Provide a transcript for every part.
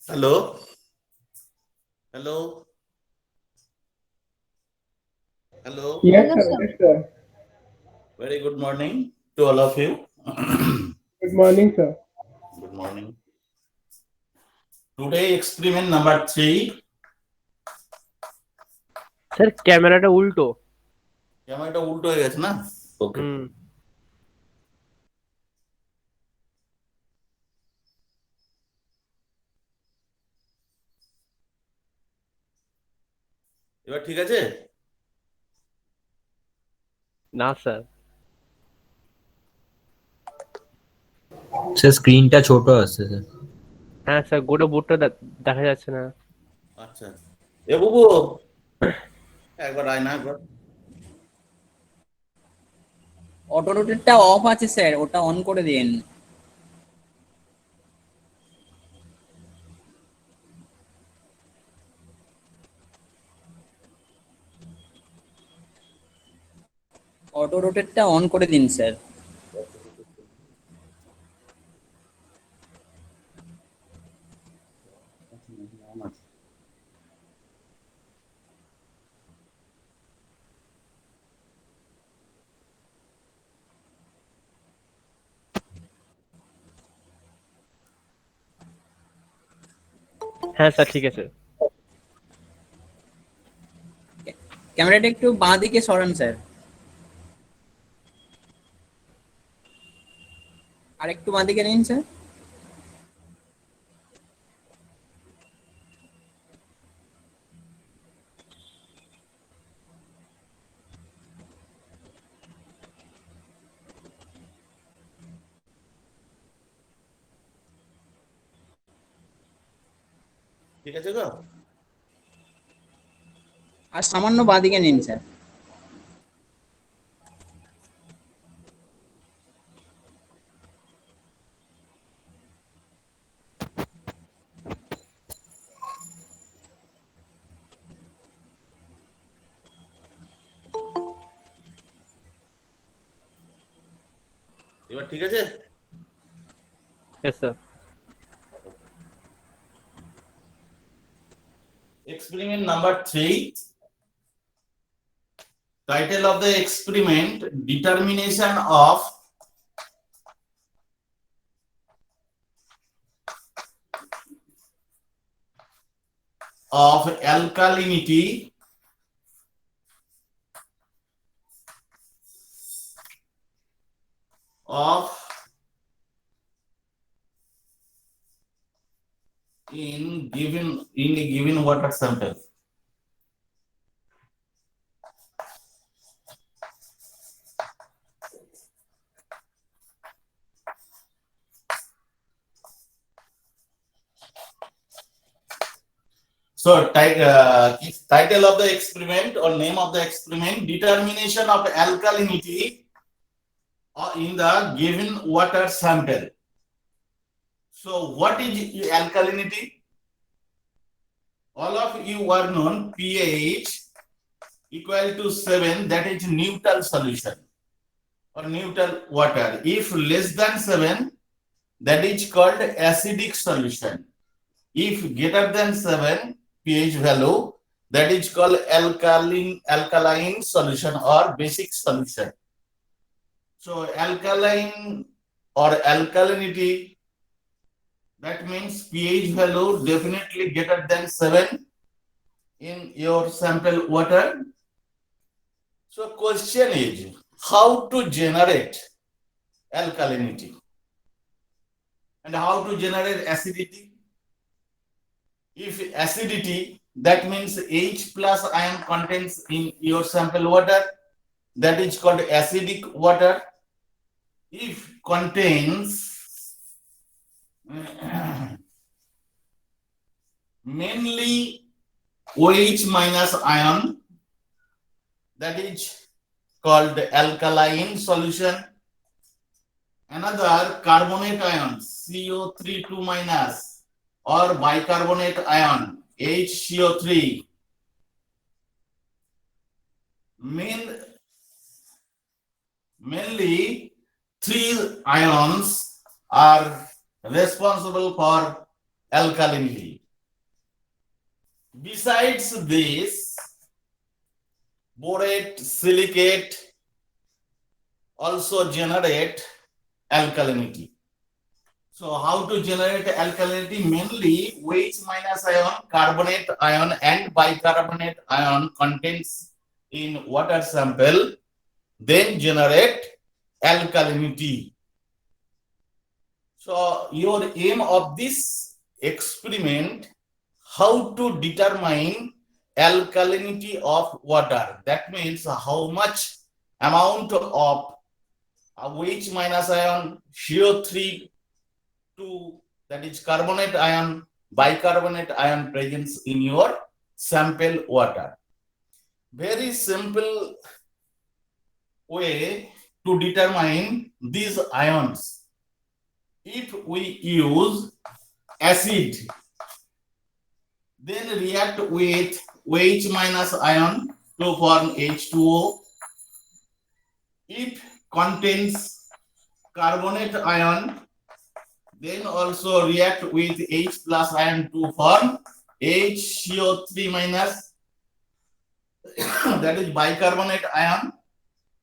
Hello. Hello. Hello. Yes, Hello, sir. sir. Yes, sir. Very good morning to all of you. Good morning, sir. Good morning. Today experiment number 3. Sir ক্যামেরাটা উল্টো। ক্যামেরাটা উল্টো হয়ে গেছে না? ওকে। হুম। এবার ঠিক আছে? না স্যার। স্যার স্ক্রিনটা ছোট আসছে স্যার। হ্যাঁ স্যার, গোটা বোর্ডটা দেখা যাচ্ছে না। আচ্ছা। এ বুবু একবার আয় না একবার। অটো রোটেটটা অফ আছে স্যার, ওটা অন করে দিন। অটো রোটেটটা অন করে দিন স্যার। হ্যাঁ স্যার, ঠিক আছে। ক্যামেরাটা একটু বাঁ দিকে সরান স্যার, আর একটু বাঁ দিকে নিন স্যার। ঠিক আছে গো? আর সামান্য বাঁ দিকে নিন স্যার। এবার ঠিক আছে? Yes, sir. Experiment number 3. Title of the experiment: determination of alkalinity of in a given water sample. So title of the experiment or name of the experiment: determination of alkalinity in the given water sample. So what is alkalinity? All of you are known pH equal to 7, that is neutral solution or neutral water. If less than 7, that is called acidic solution. If greater than 7 pH value, that is called alkaline solution or basic solution. So alkaline or alkalinity, that means pH value definitely greater than 7 in your sample water. So question is, how to generate alkalinity and how to generate acidity? If acidity, that means H plus ion contains in your sample water, that is called acidic water. If contains mainly OH minus ion, that is called alkaline solution. Another carbonate ion, CO3 2 minus, or bicarbonate ion, HCO3. Mainly three ions are responsible for alkalinity. Besides this, borate, silicate also generate alkalinity. So how to generate alkalinity? Mainly OH minus ion, carbonate ion and bicarbonate ion contents in water sample then generate alkalinity. So your aim of this experiment, how to determine alkalinity of water. That means how much amount of OH minus ion, CO3 2, that is carbonate ion, bicarbonate ion presence in your sample water. Very simple way to determine these ions. If we use acid, then react with OH minus ion to form H2O. If contains carbonate ion, then also react with H plus ion to form HCO3 minus, that is bicarbonate ion.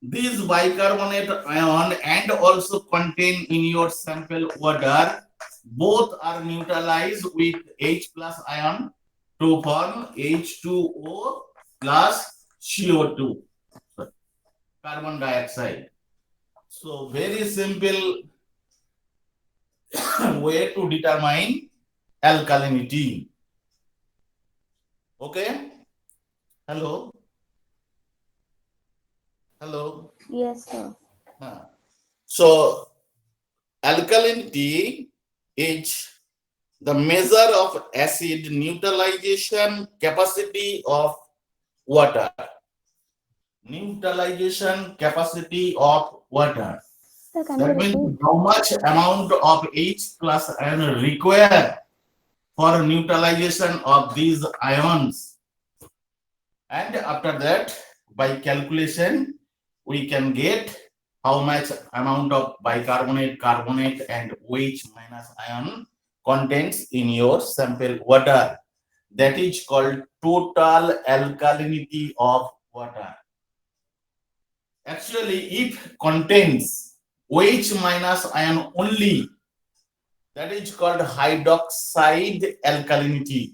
This bicarbonate ion and also contain in your sample water, both are neutralized with H plus ion to form H2O plus CO2, carbon dioxide. So very simple way to determine alkalinity. Okay? Hello? Hello? Yes, sir. So alkalinity is the measure of acid neutralization capacity of water. Neutralization capacity of water. Sir, can That you means repeat? how much amount of H plus ion required for neutralization of these ions. And after that, by calculation, we can get how much amount of bicarbonate, carbonate, and OH minus ion contains in your sample water. That is called total alkalinity of water. Actually, if contains OH minus ion only, that is called hydroxide alkalinity.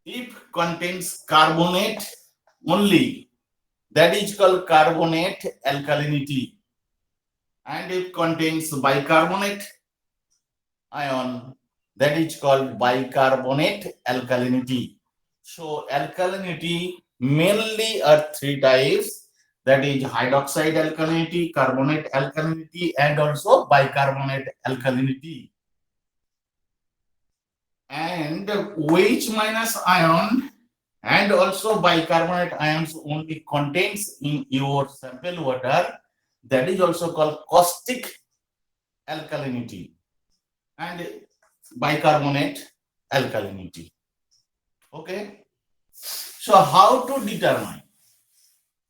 If contains carbonate only, that is called carbonate alkalinity. And if contains bicarbonate ion, that is called bicarbonate alkalinity. So alkalinity mainly are three types, that is hydroxide alkalinity, carbonate alkalinity, and also bicarbonate alkalinity. And OH minus ion and also bicarbonate ions only contains in your sample water, that is also called caustic alkalinity and bicarbonate alkalinity. Okay, so how to determine?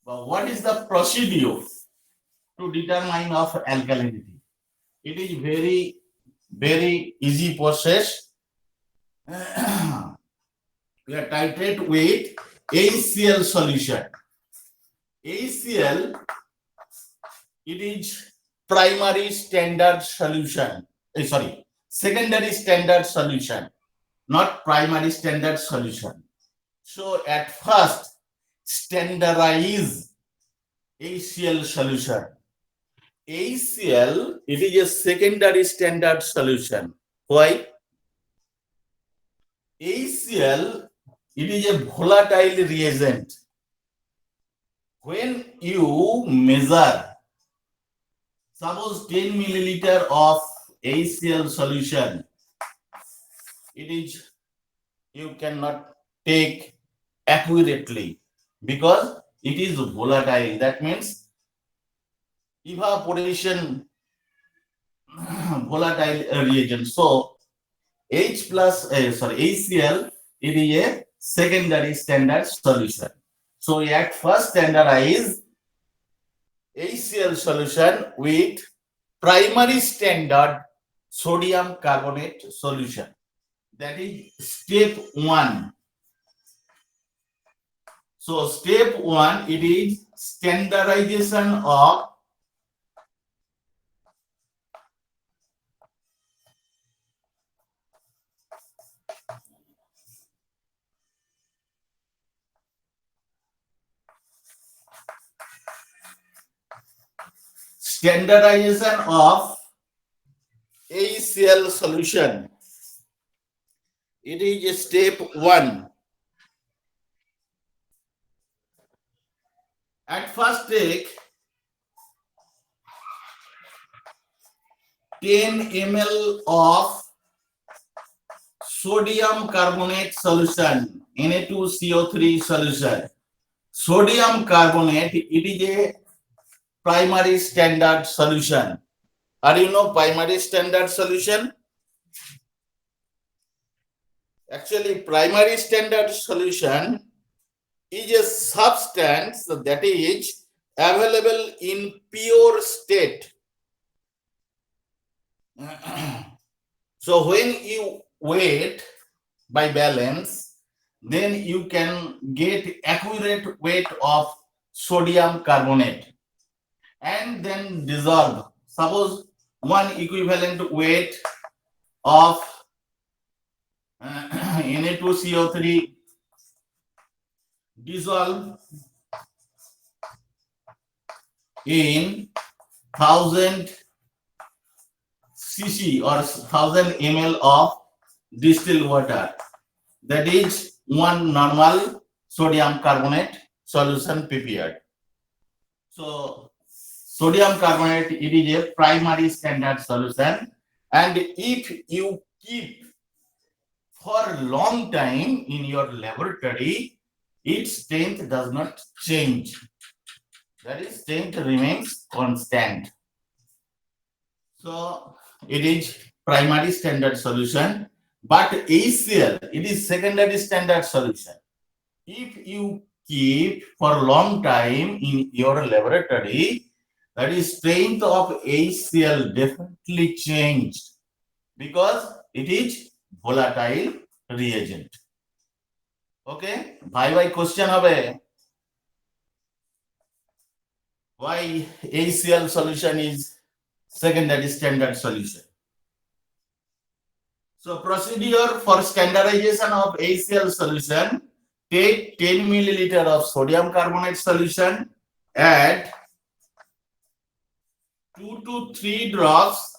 What is the procedure to determine of alkalinity? It is very easy process. We are titrate with HCl solution. HCl, it is primary standard solution. Secondary standard solution, not primary standard solution. So at first, standardize HCl solution. HCl, it is a secondary standard solution. Why? HCl, it is a volatile reagent. When you measure, suppose 10 milliliter of HCl solution, you cannot take accurately because it is volatile. That means evaporation volatile reagent. So HCl, it is a secondary standard solution. So at first standardize HCl solution with primary standard sodium carbonate solution. That is step 1. So step 1, it is standardization of ACL solution. It is step 1. At first take 10 ml of sodium carbonate solution, Na2CO3 solution. Sodium carbonate, it is a primary standard solution. Are you know primary standard solution? Actually, primary standard solution is a substance that is available in pure state. So when you weight by balance, then you can get accurate weight of sodium carbonate and then dissolve. Suppose one equivalent weight of Na2CO3 dissolve in 1000 cc or 1000 ml of distilled water. That is one normal sodium carbonate solution prepared. So sodium carbonate, it is a primary standard solution, and if you keep for a long time in your laboratory, its strength does not change. That is, strength remains constant. So it is primary standard solution, but ACL, it is secondary standard solution. If you keep for a long time in your laboratory, that is, strength of ACL definitely changed because it is volatile reagent. Okay, bye question hobe. Why ACL solution is secondary standard solution? So procedure for standardization of ACL solution: take 10 milliliter of sodium carbonate solution, add 2 to 3 drops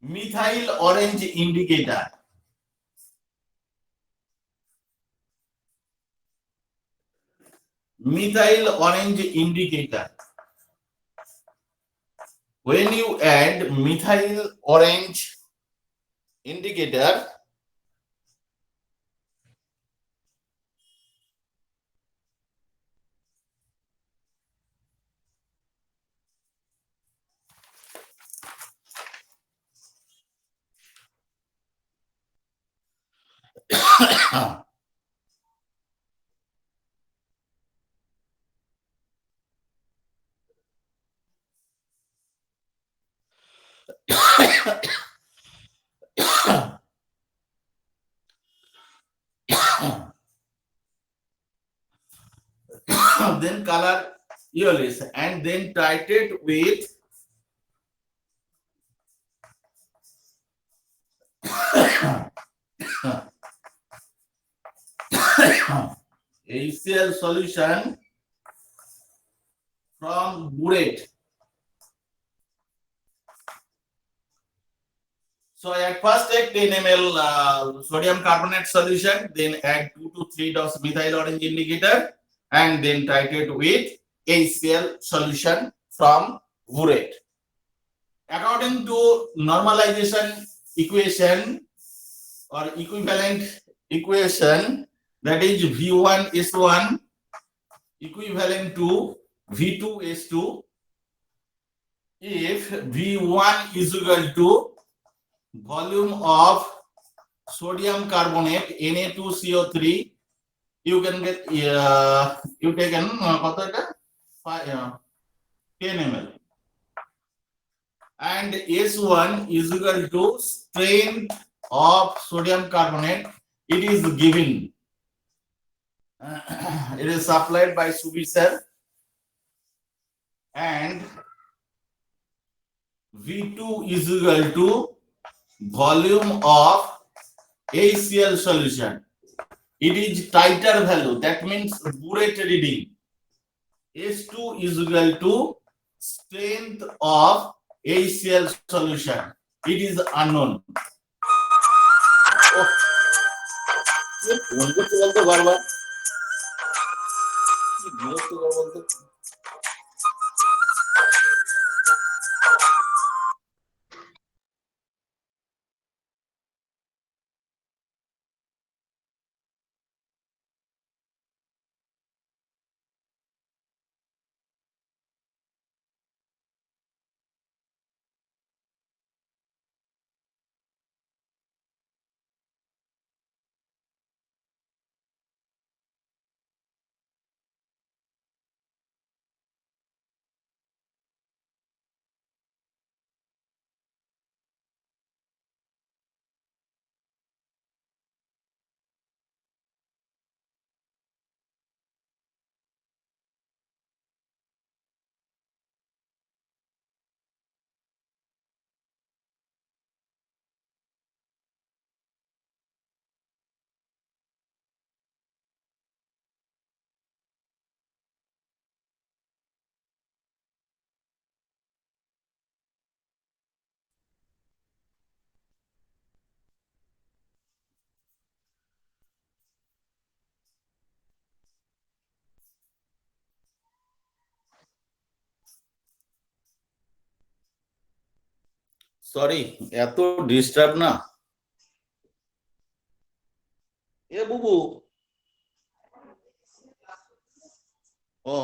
methyl orange indicator. Methyl orange indicator. When you add methyl orange indicator, then color yellowish, and then titrate with ACL solution from burette. So at first take 10 ml sodium carbonate solution, then add 2 to 3 drops methyl orange indicator, and then titrate with ACL solution from burette. According to normalization equation or equivalent equation, that is V1S1 equivalent to V2S2. If V1 is equal to volume of sodium carbonate Na2CO3, you can get you taken কত এটা 10 ml, and S1 is equal to strength of sodium carbonate. It is given. It is supplied by Subisar, and V2 is equal to volume of HCl solution. It is tighter value, that means burette reading. S2 is equal to strength of HCl solution. It is unknown. বলতে বারবার বলতে sorry, এত disturb না। এ বুবু, ও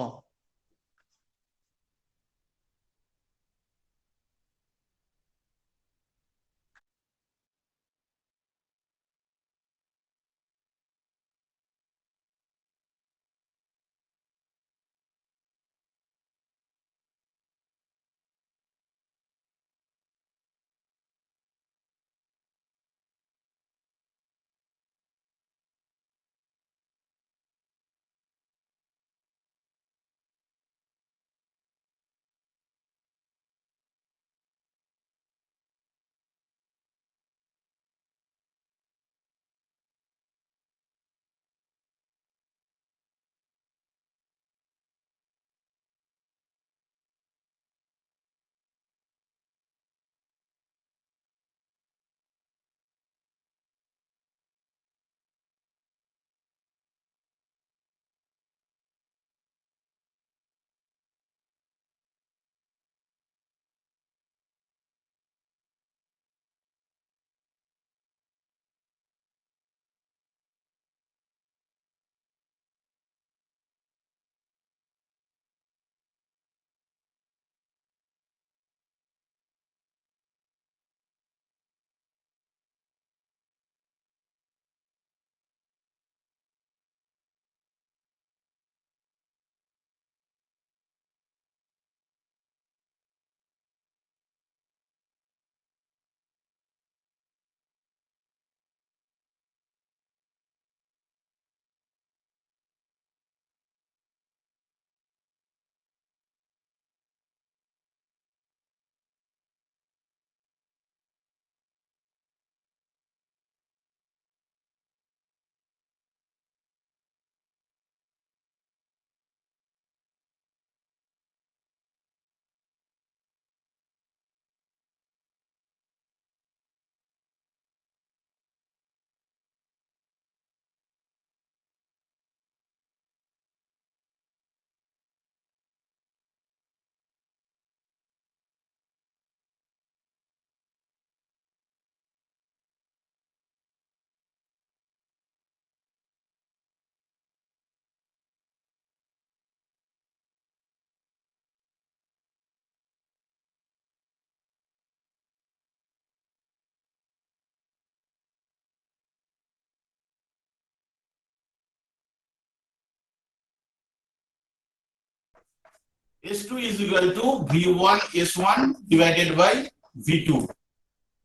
S2 is equal to V1 S1 divided by V2.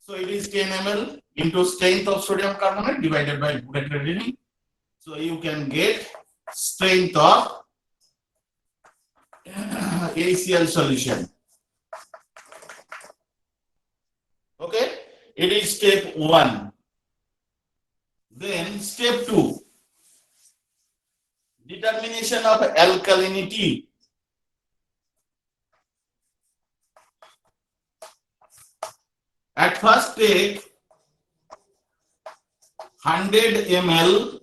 So it is 10 ml into strength of sodium carbonate divided by burette reading. So you can get strength of ACl solution. Okay, it is step 1. Then step 2, determination of alkalinity. At first take 100 ml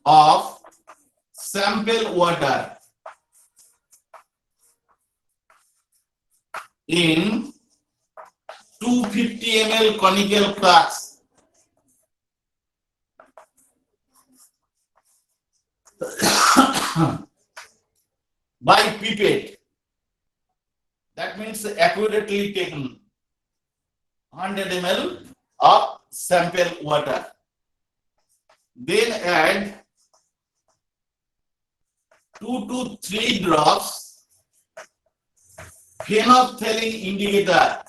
of sample water in 250 ml conical flask. By pipette. That means accurately taken 100 ml of sample water. Then add 2 to 3 drops phenolphthalein indicator.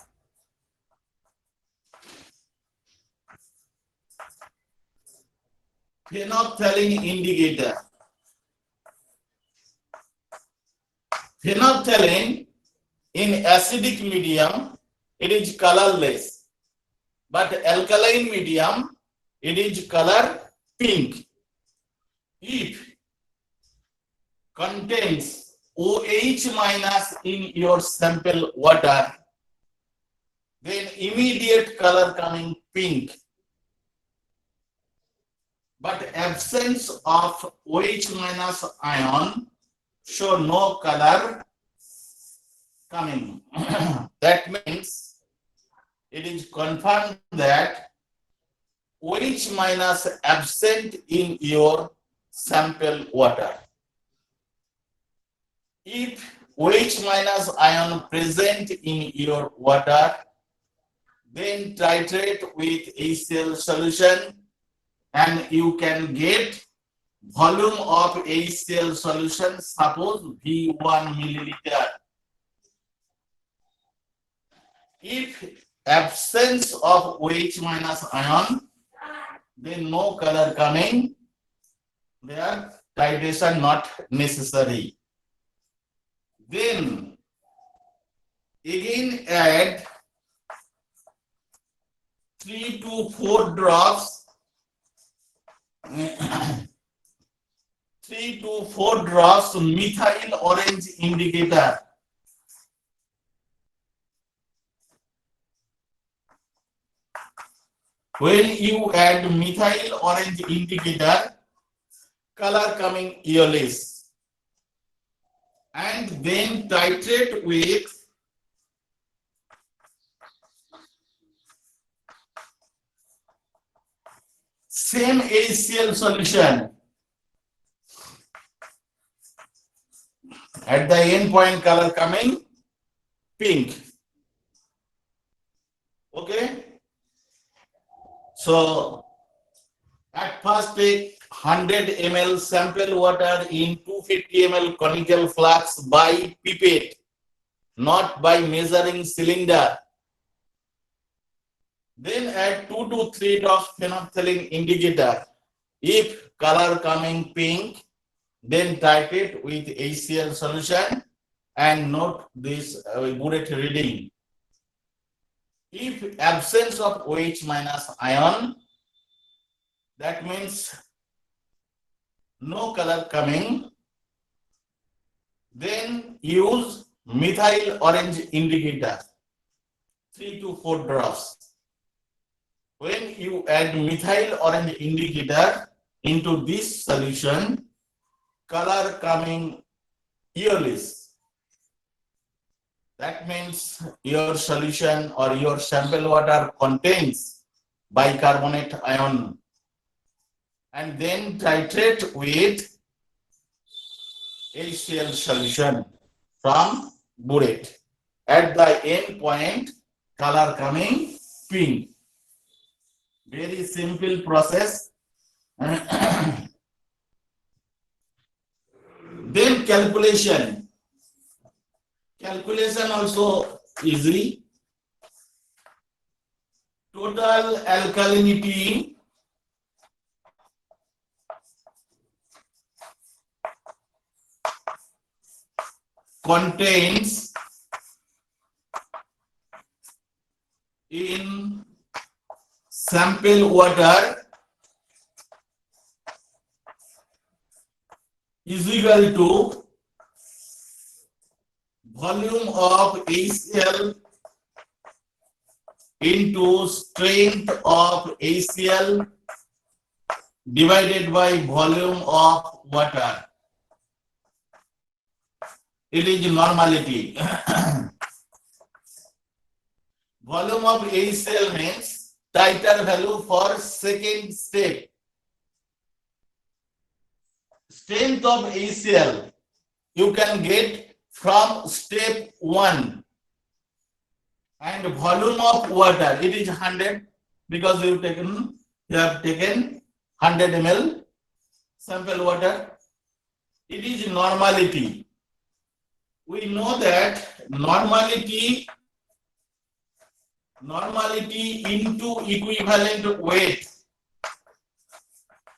Phenolphthalein indicator. Phenolphthalein in acidic medium, it is colorless, but alkaline medium, it is color pink. If contains OH minus in your sample water, then immediate color coming pink. But absence of OH minus ion show no color coming. That means it is confirmed that OH minus absent in your sample water. If OH minus ion present in your water, then titrate with HCl solution and you can get volume of HCl solution, suppose V1 milliliter. If absence of OH minus ion, then no color coming, there titration not necessary. Then again add 3 to 4 drops 3 to 4 drops methyl orange indicator. When you add methyl orange indicator, color coming yellowish. And then titrate with same HCl solution. At the end point, color coming pink. Okay. So at first take 100 ml sample water in 250 ml conical flask by pipette, not by measuring cylinder. Then add 2 to 3 drops phenolphthalein indicator. If color coming pink, then titrate with HCl solution and note this burette reading. If absence of OH minus ion, that means no color coming, then use methyl orange indicator, 3 to 4 drops. When you add methyl orange indicator into this solution, color coming yellowish. That means your solution or your sample water contains bicarbonate ion. And then titrate with HCl solution from burette. At the end point, color coming pink. Very simple process. Then calculation. Calculation also easy. Total alkalinity contains in sample water is equal to volume of HCl into strength of HCl divided by volume of water. It is normality. Volume of HCl means titer value for second step. Strength of HCl you can get from step 1. And volume of water, it is 100 because you have taken 100 ml sample water. It is normality. We know that normality into equivalent weight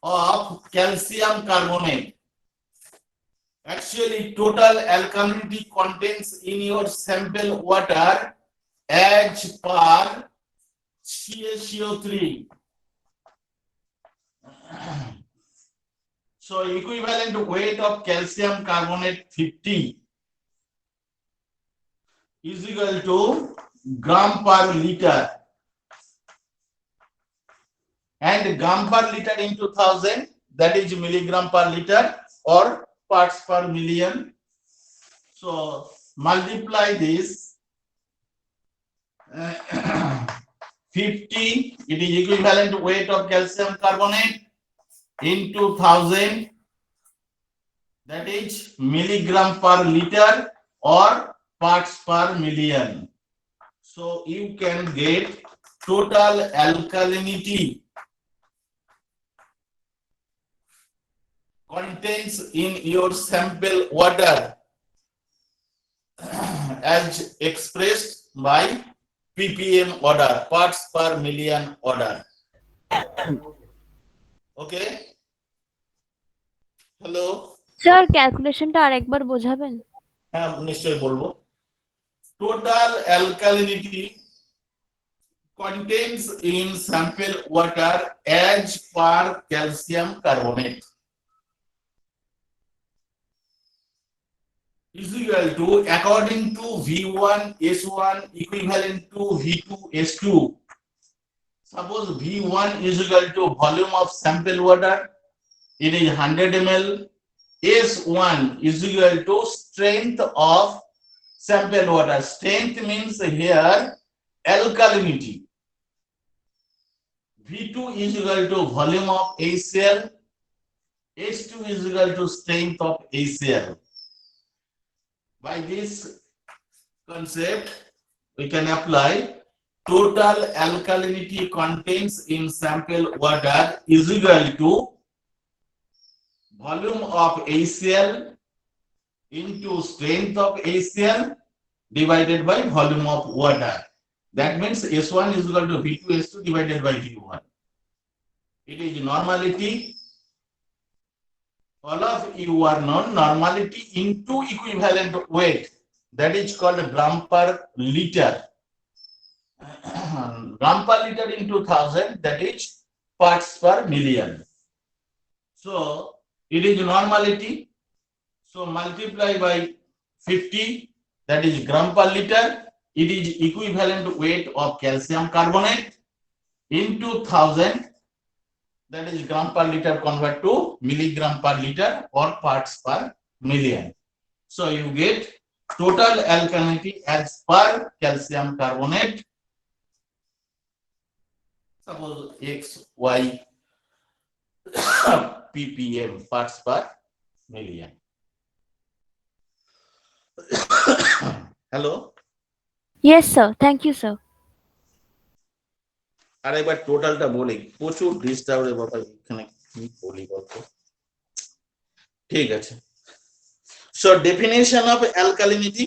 of calcium carbonate. Actually, total alkalinity contains in your sample water as per CaCO3. So equivalent weight of calcium carbonate 50 is equal to gram per liter, and gram per liter into 1000, that is milligram per liter or parts per million. So multiply this 50, it is equivalent weight of calcium carbonate, into 1000, that is milligram per liter or parts per million. So you can get total alkalinity contains in your sample water as expressed by ppm order, parts per million order. Okay, hello, sir ক্যালকুলেশনটা আরেকবার বোঝাবেন? হ্যাঁ নিশ্চয়ই বলবো। Total alkalinity contains in sample water as per calcium carbonate is equal to, according to V1S1 equivalent to V2S2. Suppose V1 is equal to volume of sample water, it is 100 ml. S1 is equal to strength of sample water. Strength means here alkalinity. V2 is equal to volume of HCl. H2 is equal to strength of HCl. By this concept, we can apply total alkalinity contains in sample water is equal to volume of HCl into strength of HCl divided by volume of water. That means S1 is equal to V2S2 divided by V1. It is normality. All of you are known normality into equivalent weight, that is called gram per liter. Gram per liter into 1000, that is parts per million. So it is normality. So multiply by 50, that is gram per liter. It is equivalent weight of calcium carbonate into 1000, that is gram per liter convert to milligram per liter or parts per million. So you get total alkalinity as per calcium carbonate. Suppose X, Y, ppm, parts per million. Hello? Yes sir, thank you sir. আর একবার টোটালটা বলি, প্রচুর disturb রে বাবা, এখানে কি বলি বলতো। ঠিক আছে, so definition of alkalinity,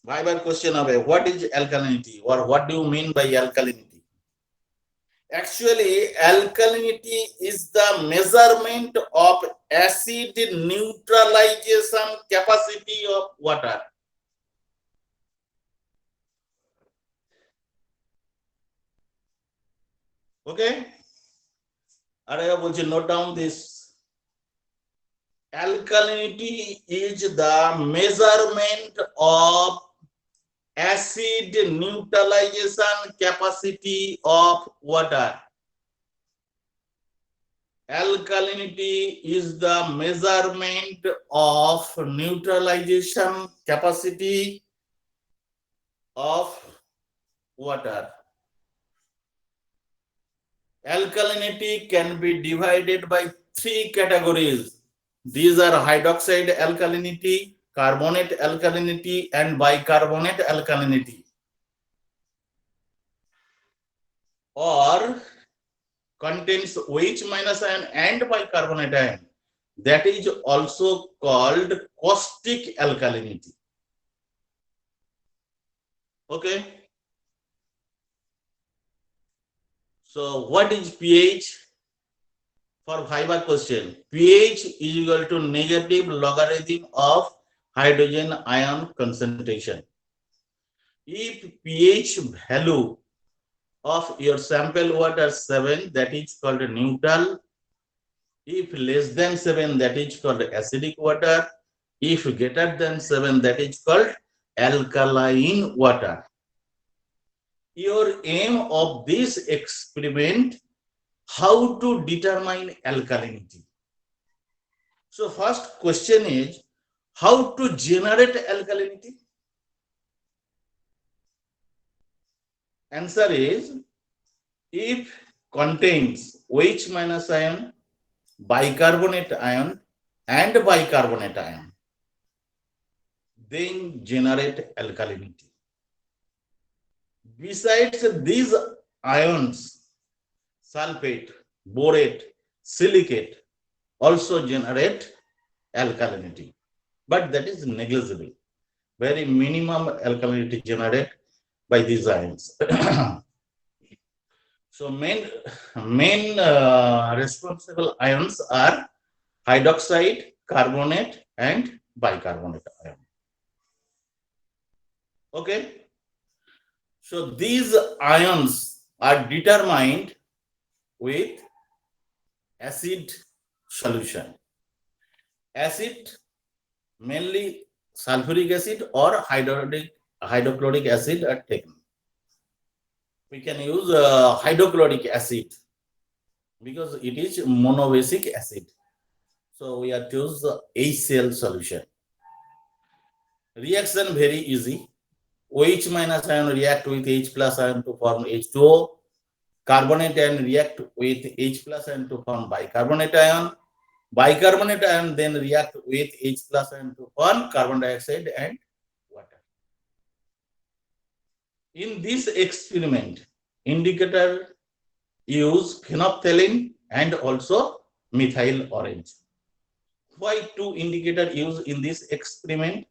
Viva question of what is alkalinity or what do you mean by alkalinity? Actually, alkalinity is the measurement of acid neutralization capacity of water. Okay? I will note down this. Alkalinity is the measurement of acid neutralization capacity of water. Alkalinity is the measurement of neutralization capacity of water. Alkalinity can be divided by three categories. These are hydroxide alkalinity, carbonate alkalinity, and bicarbonate alkalinity. Or contains OH minus ion and bicarbonate ion. That is also called caustic alkalinity. Okay. So what is pH? For Viva question, pH is equal to negative logarithm of hydrogen ion concentration. If pH value of your sample water 7, that is called neutral. If less than 7, that is called acidic water. If greater than 7, that is called alkaline water. Your aim of this experiment, how to determine alkalinity. So first question is, how to generate alkalinity? Answer is, if contains OH minus ion, bicarbonate ion, and bicarbonate ion, then generate alkalinity. Besides these ions, sulfate, borate, silicate also generate alkalinity, but that is negligible. Very minimum alkalinity generated by these ions. So main responsible ions are hydroxide, carbonate, and bicarbonate ion. Okay. So these ions are determined with acid solution. Acid, mainly sulfuric acid or hydrochloric acid are taken. We can use hydrochloric acid because it is monobasic acid. So we have to use HCl solution. Reaction very easy. OH minus ion react with H plus ion to form H2O. Carbonate ion react with H plus ion to form bicarbonate ion. Bicarbonate ion then react with H plus ion to form carbon dioxide and water. In this experiment, indicator use phenolphthalein and also methyl orange. Why two indicator use in this experiment?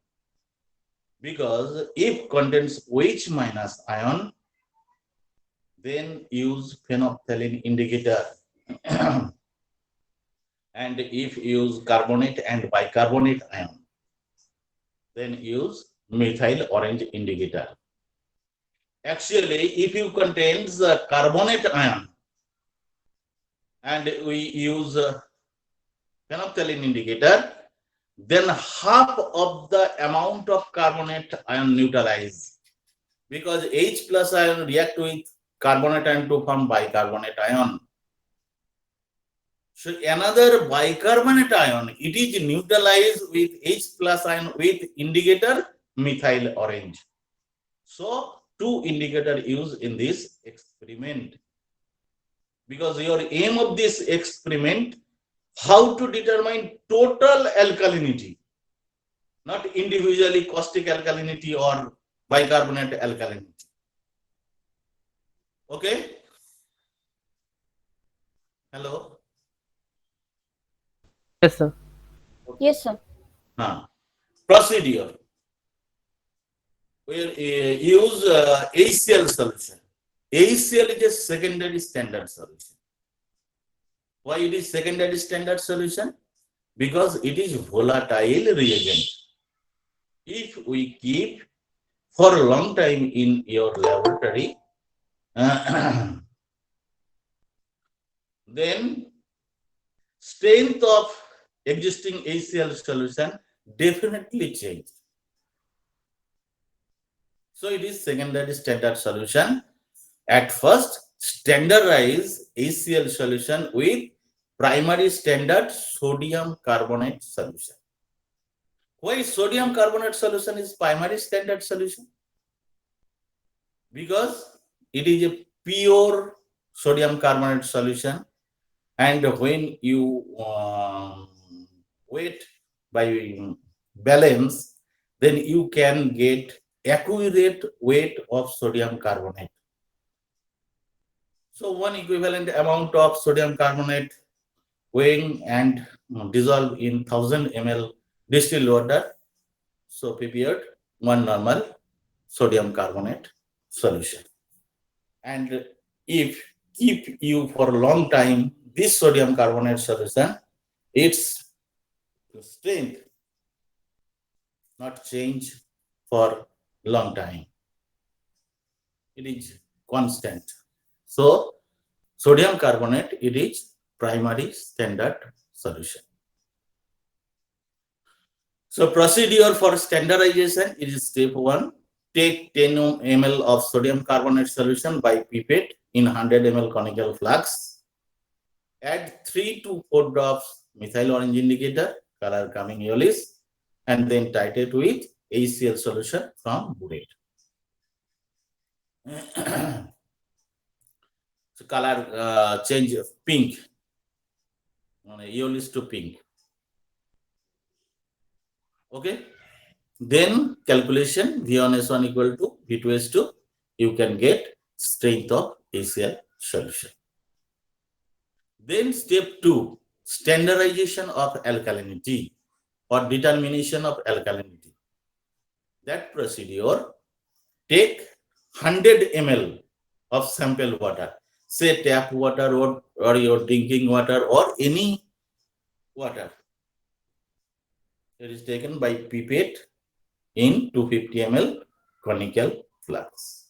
Because if contains OH minus ion, then use phenolphthalein indicator. And if use carbonate and bicarbonate ion, then use methyl orange indicator. Actually, if you contains carbonate ion and we use phenolphthalein indicator, then half of the amount of carbonate ion neutralize, because H plus ion react with carbonate ion to form bicarbonate ion. So another bicarbonate ion, it is neutralized with H plus ion with indicator methyl orange. So two indicator used in this experiment, because your aim of this experiment, how to determine total alkalinity, not individually caustic alkalinity or bicarbonate alkalinity. Okay. Hello. Yes, sir. Yes, sir. Procedure. we'll use HCl solution. HCl is a secondary standard solution. Why it is secondary standard solution? Because it is volatile reagent. If we keep for a long time in your laboratory, then strength of existing HCl solution definitely change. So it is secondary standard solution. At first, standardize HCl solution with primary standard sodium carbonate solution. Why sodium carbonate solution is primary standard solution? Because it is a pure sodium carbonate solution, and when you weight by balance, then you can get accurate weight of sodium carbonate. So one equivalent amount of sodium carbonate weighing and dissolved in 1000 ml distilled water, so prepared one normal sodium carbonate solution. And if keep you for a long time this sodium carbonate solution, its strength not change for long time. It is constant. So sodium carbonate, it is primary standard solution. So procedure for standardization is step 1. Take 10 ml of sodium carbonate solution by pipette in 100 ml conical flask. Add 3 to 4 drops methyl orange indicator, color coming yellowish, and then titrate with HCl solution from burette. So color change of pink, yellowish to pink. Okay. Then calculation V1S1 equal to V2S2, you can get strength of HCl solution. Then step 2, standardization of alkalinity or determination of alkalinity. That procedure, take 100 ml of sample water, say tap water or your drinking water or any water. It is taken by pipette in 250 ml conical flask.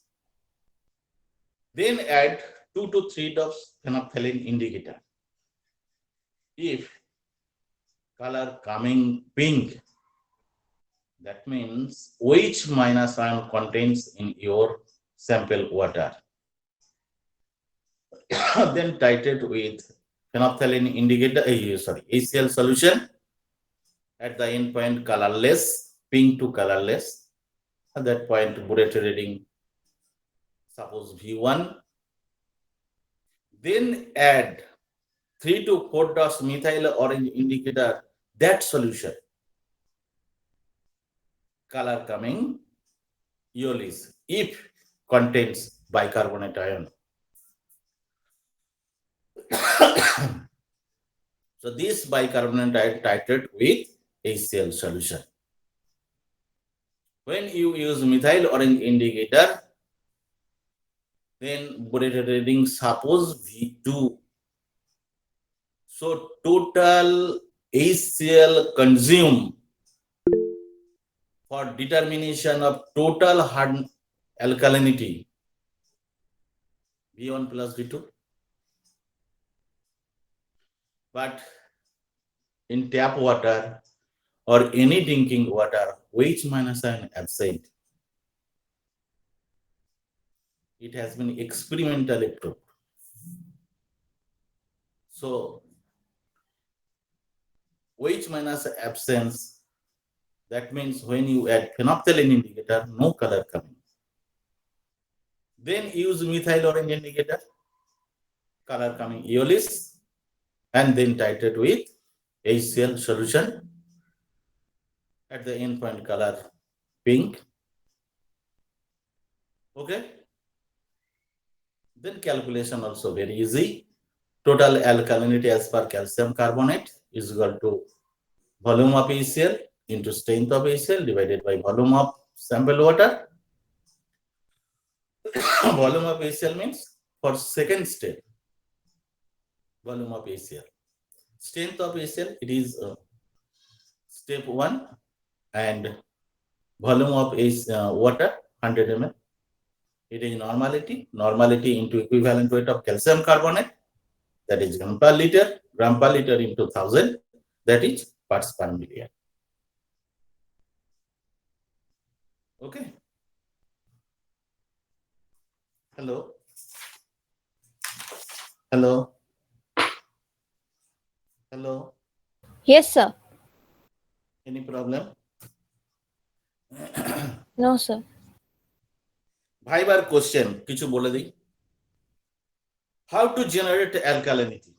Then add 2 to 3 drops phenolphthalein indicator. If color coming pink, that means which minus ion contains in your sample water. Then titrate with phenolphthalein indicator, HCl solution. At the end point, colorless, pink to colorless. At that point, burette reading, suppose V1. Then add 3 to 4 drops methyl orange indicator, that solution. Color coming yellowish if contains bicarbonate ion. So this bicarbonate ion titrate with HCl solution. When you use methyl orange indicator, then burette reading suppose V2. So total HCl consumed for determination of total hard alkalinity, V1 plus V2. But in tap water or any drinking water, which minus ion absent, it has been experimentally proved. So which minus absence, that means when you add phenolphthalein indicator, no color coming. Then use methyl orange indicator, color coming yellowish, and then titrate with HCl solution. At the end point, color pink. Okay. Then calculation also very easy. Total alkalinity as per calcium carbonate is equal to volume of HCl into strength of HCl divided by volume of sample water. volume of HCl means for second step, volume of HCl. Strength of HCl, it is step 1, and volume of water 100 ml. It is normality into equivalent weight of calcium carbonate, that is gram per liter into 1000, that is parts per million. Okay. Hello. Hello. Hello. Yes, sir. Any problem? No, sir. Viber question কিছু বলে দিই. How to generate alkalinity?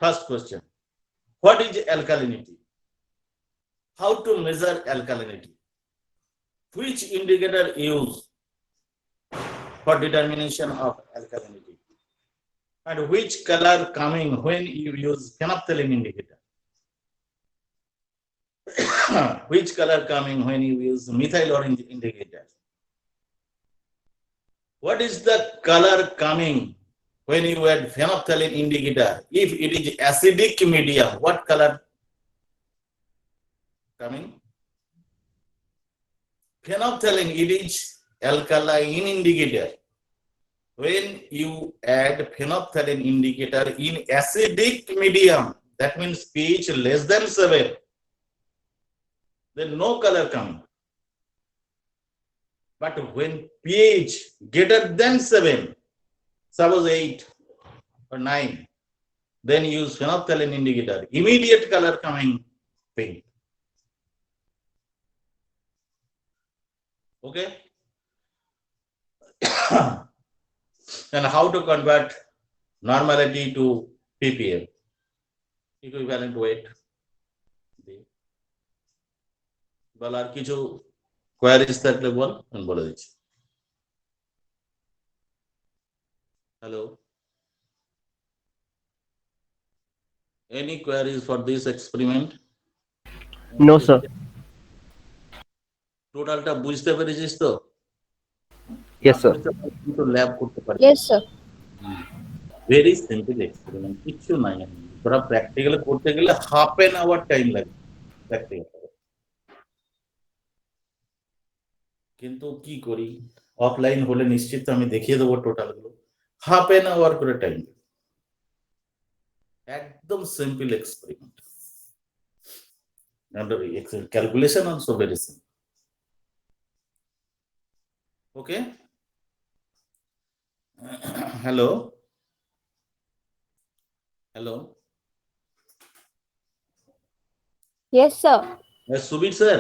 First question. What is alkalinity? How to measure alkalinity? Which indicator use for determination of alkalinity? And which color coming when you use phenolphthalein indicator? Which color coming when you use methyl orange indicator? What is the color coming when you add phenolphthalein indicator? If it is acidic medium, what color coming? Phenolphthalein, it is alkaline indicator. When you add phenolphthalein indicator in acidic medium, that means pH less than 7, then no color coming. But when pH greater than 7, suppose 8 or 9, then use phenolphthalein indicator. Immediate color coming pink. Okay. And how to convert normality to ppm, equivalent weight? বলার কিছু queries থাকলে বল, আমি বলে দিচ্ছি. Hello, any queries for this experiment? No, sir. টোটালটা বুঝতে পেরেছিস তো? Yes, sir. কিন্তু ল্যাব করতে পারি. Yes, sir. Very simple experiment, কিছু নাই. তোরা প্র্যাকটিক্যাল করতে গেলে হাফ এন আওয়ার টাইম লাগে প্র্যাকটিক্যাল. কিন্তু কি করি, অফলাইন হলে নিশ্চিত আমি দেখিয়ে দেবো টোটাল গুলো. হাফ এন আওয়ার করে টাইম, একদম simple experiment. Calculation also very simple. Okay. Hello. Hello. Yes, sir. Subir sir.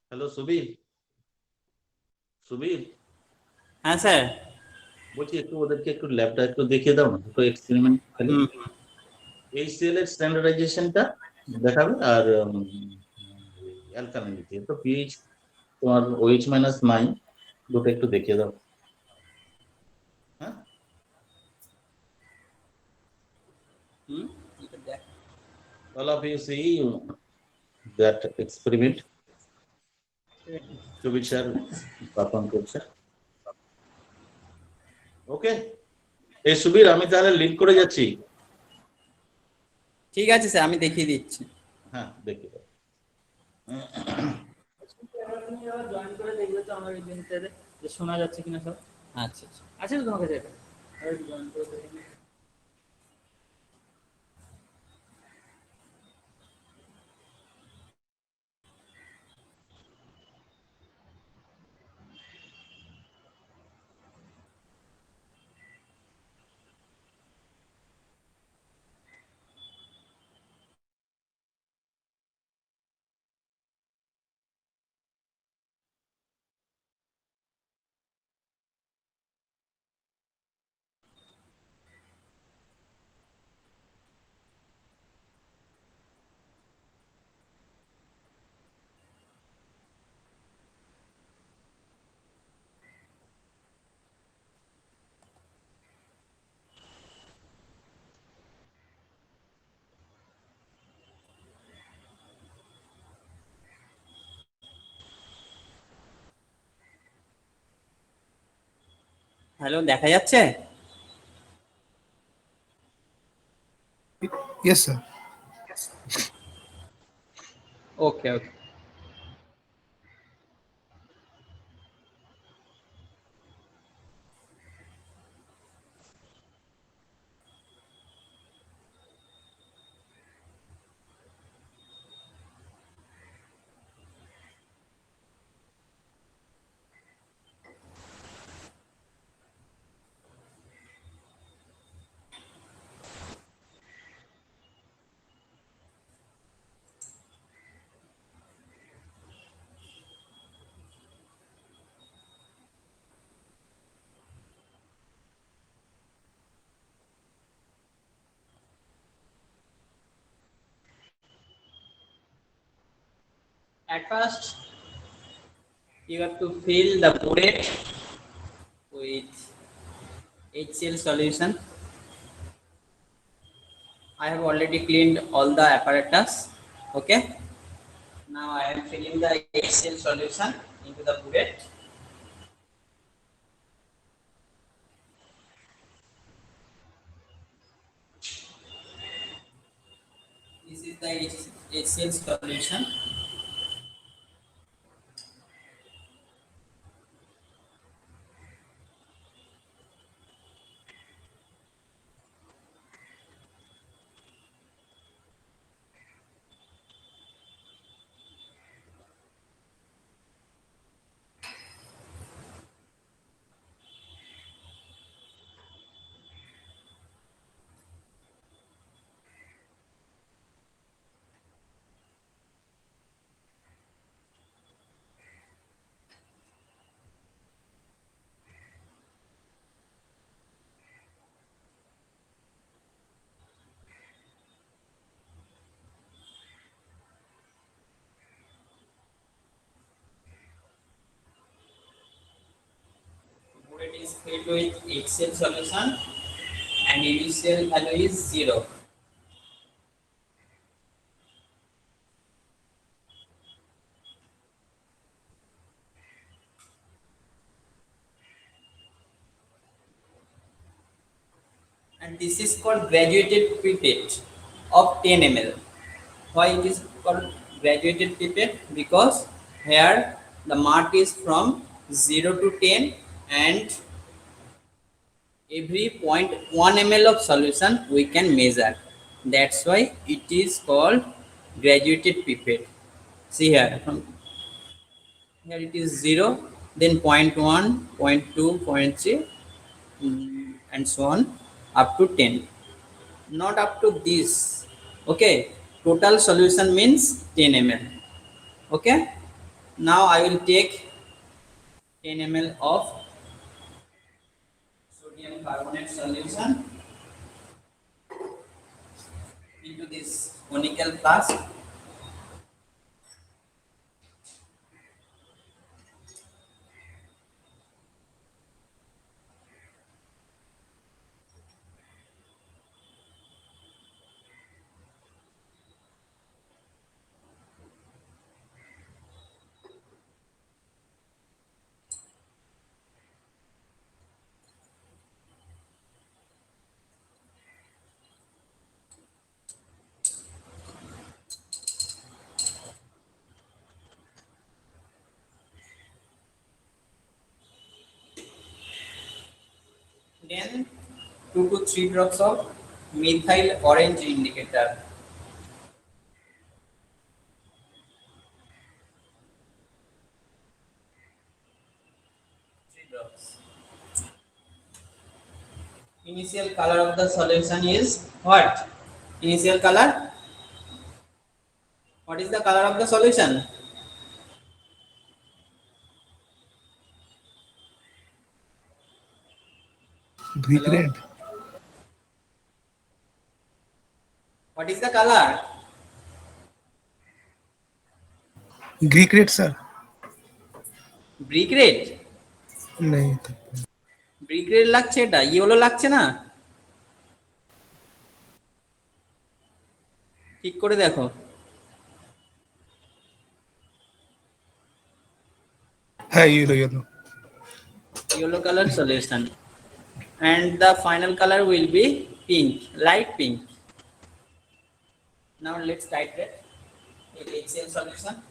Hello Subir. Subir হ্যাঁ স্যার। বলছি একটু ওদেরকে একটু ল্যাবটা একটু দেখিয়ে দাও না, দুটো এক্সপেরিমেন্ট খালি. HCl এর স্ট্যান্ডার্ডাইজেশনটা দেখাবে আর অ্যালকালিনিটি. তো pH তোমার OH মাইনাস 9, দুটো একটু দেখিয়ে দাও. হ্যাঁ, all of you see that experiment Subir sir perform করছে. ওকে. এই সুবীর, আমি তাহলে লিঙ্ক করে যাচ্ছি. ঠিক আছে স্যার, আমি দেখিয়ে দিচ্ছি। হ্যাঁ, দেখিয়ে দাও. জয়েন করে দেখবে তো আমার এজেন্টে যে শোনা যাচ্ছে কিনা সব। আচ্ছা আচ্ছা, আছে তো তোমার কাছে এটা? জয়েন করে দেখে হ্যালো, দেখা যাচ্ছে? Yes, sir. Okay okay. At first, you have to fill the burette with HCl solution. I have already cleaned all the apparatus. Okay. Now I am filling the HCl solution into the burette. This is the HCl solution. Burette is filled with HCl solution and initial value is 0. And this is called graduated pipette of 10 ml. Why it is called graduated pipette? Because here the mark is from 0 to 10 and every 0.1 ml of solution we can measure. That's why it is called graduated pipette. See here, from here it is 0, then 0.1, 0.2, 0.3 and so on up to 10. Not up to this. Okay, total solution means 10 ml. Okay, now I will take 10 ml of sodium carbonate solution into this conical flask. Then 2 to 3 drops of methyl orange indicator. Three drops. Initial color of the solution is what? Initial color? What is the color of the solution? Greek Hello? red. What is the color? Greek red, sir. Brick red? नहीं brick red লাগছে, এটা yellow লাগছে না? ঠিক করে দেখো। है yellow yellow yellow colour solution. and the final color will be pink, light pink. Now let's titrate the HCl solution.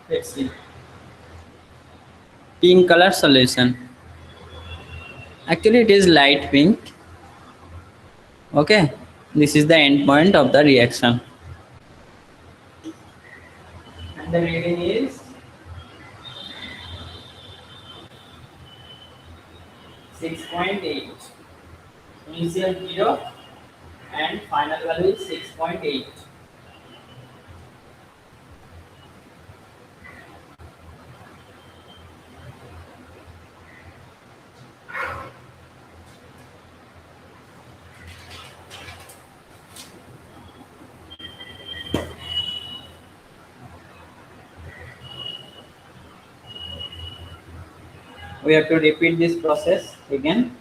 Let's see. Pink color solution. Actually, it is light pink. Okay, this is the end point of the reaction. And the reading is 6.8. Initial 0 and final value is 6.8. We have to repeat this process again.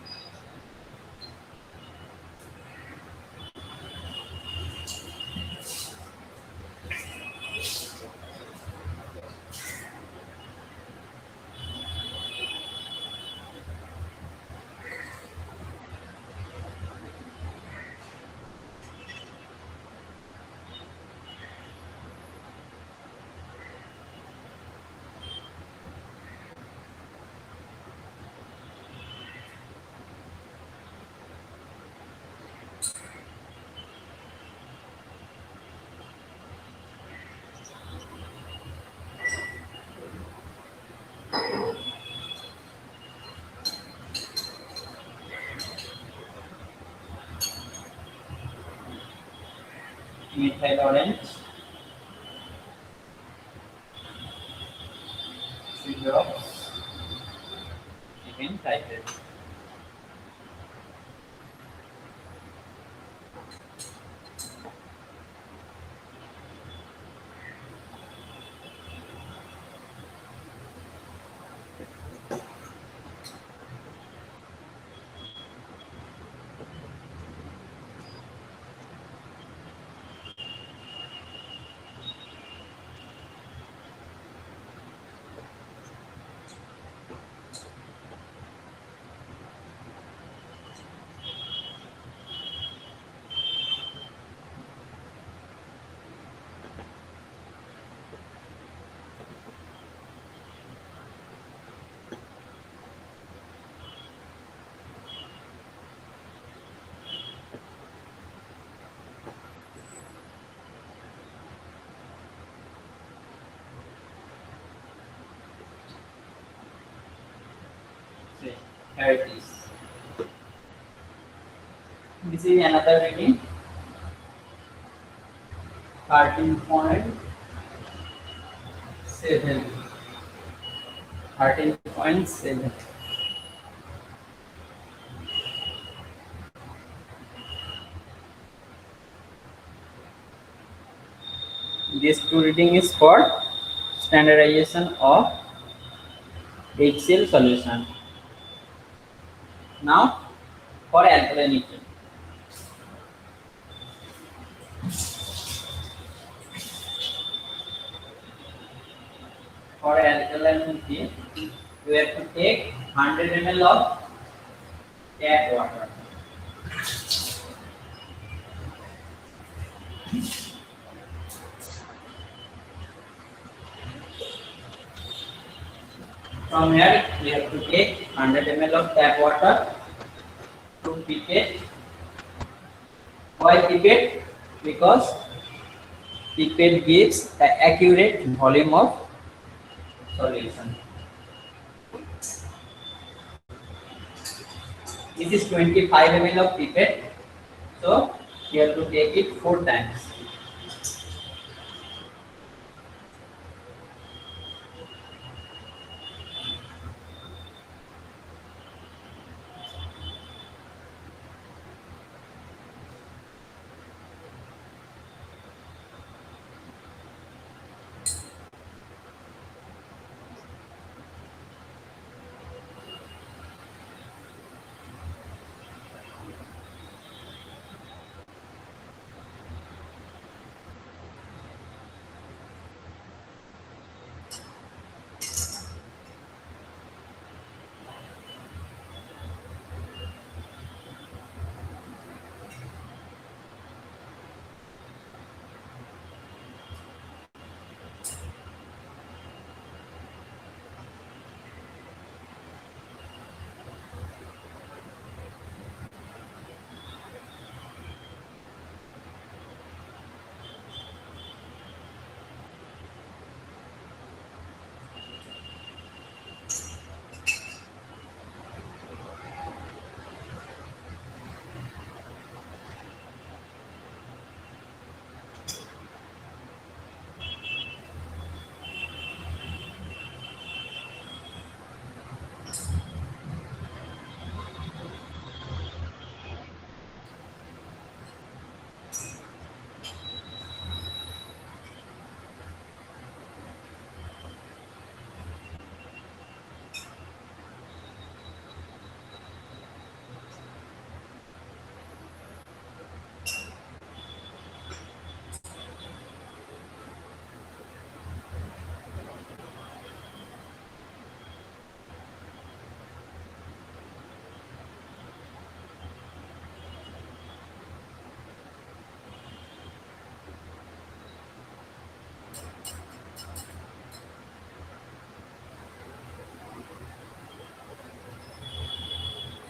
Methyl orange, 3 drops, again titrate. See, here it is. This is another reading. 13.7. 13.7. This two reading is for standardization of HCl solution. Now for alkaline ethane. for alkalinity, you have to take 100 ml of tap water. From here, we have to take 100 ml of tap water to pipette. Why pipette? Because pipette gives the accurate volume of solution. This is 25 ml of pipette, so you have to take it 4 times.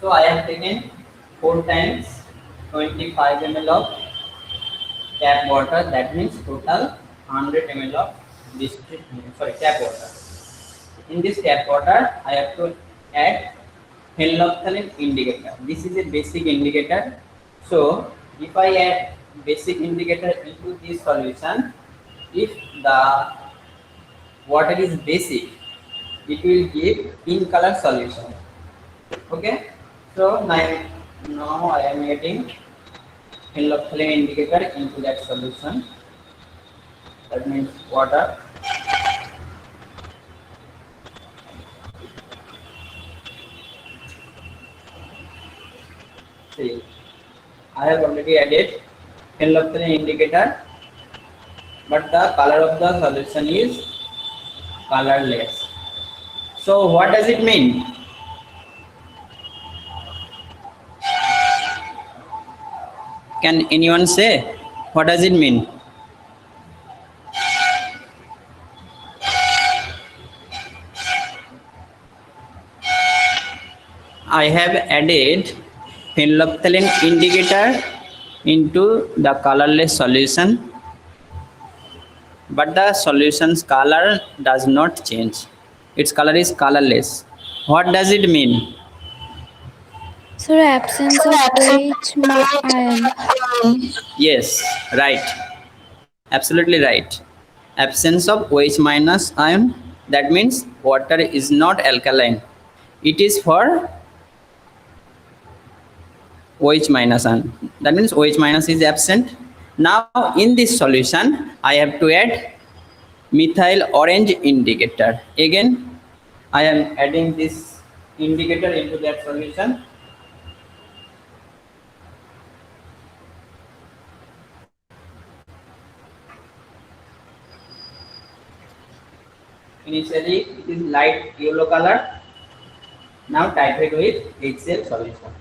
So I have taken 4 times 25 ml of tap water. That means total 100 ml of tap water. In this tap water, I have to add phenolphthalein indicator. This is a basic indicator. So if I add basic indicator into this solution, if the water is basic, it will give in color solution. Okay. So now I am adding phenolphthalein indicator into that solution. That means water. See, I have already added phenolphthalein indicator, but the color of the solution is colorless. So what does it mean? Can anyone say what does it mean? I have added phenolphthalein indicator into the colorless solution, but the solution's color does not change. Its color is colorless. What does it mean? Sir, absence of OH ion. Yes, right. Absolutely right. Absence of OH minus ion. That means water is not alkaline. It is for OH minus ion. That means OH minus is absent. Now in this solution, I have to add methyl orange indicator. Again, I am adding this indicator into that solution. Initially it is light yellow color. Now titrate with HCl solution.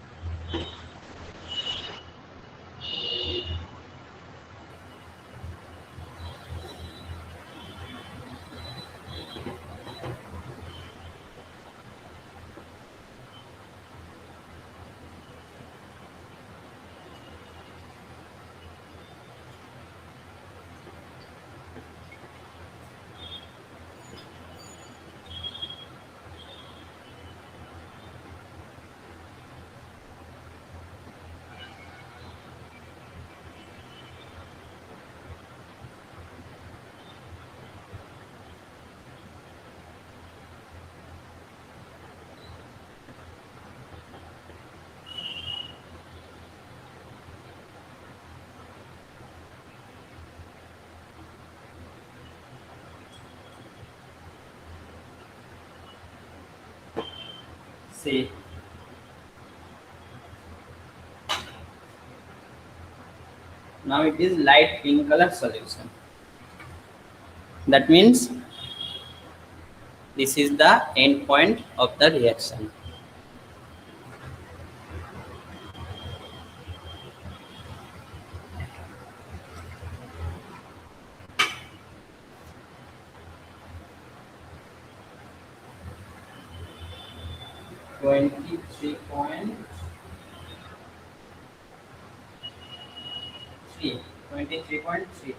See. Now it is light pink color solution. That means this is the end point of the reaction. Twenty-three point 23.3.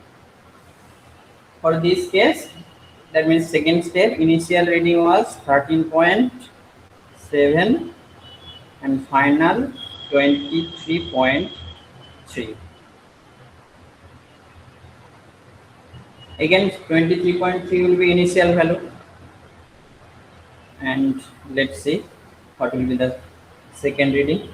For this case, that means second step, initial reading was 13.7 and final 23.3. Again, 23.3 will be initial value. And let's see what will be the second reading.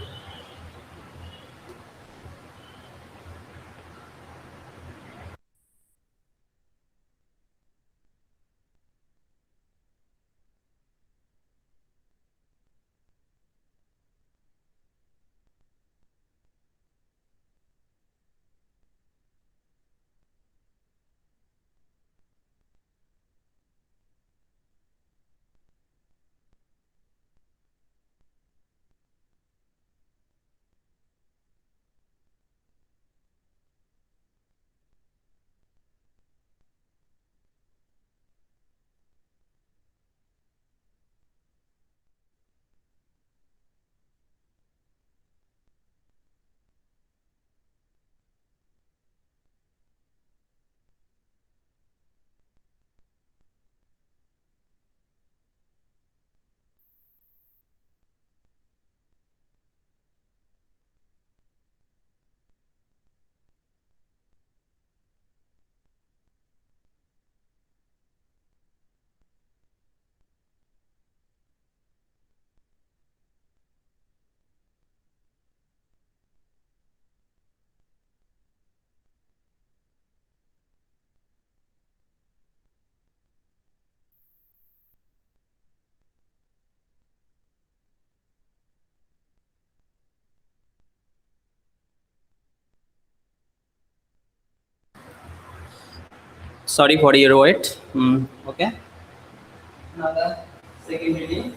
Sorry for your wait. Okay. Now the second reading.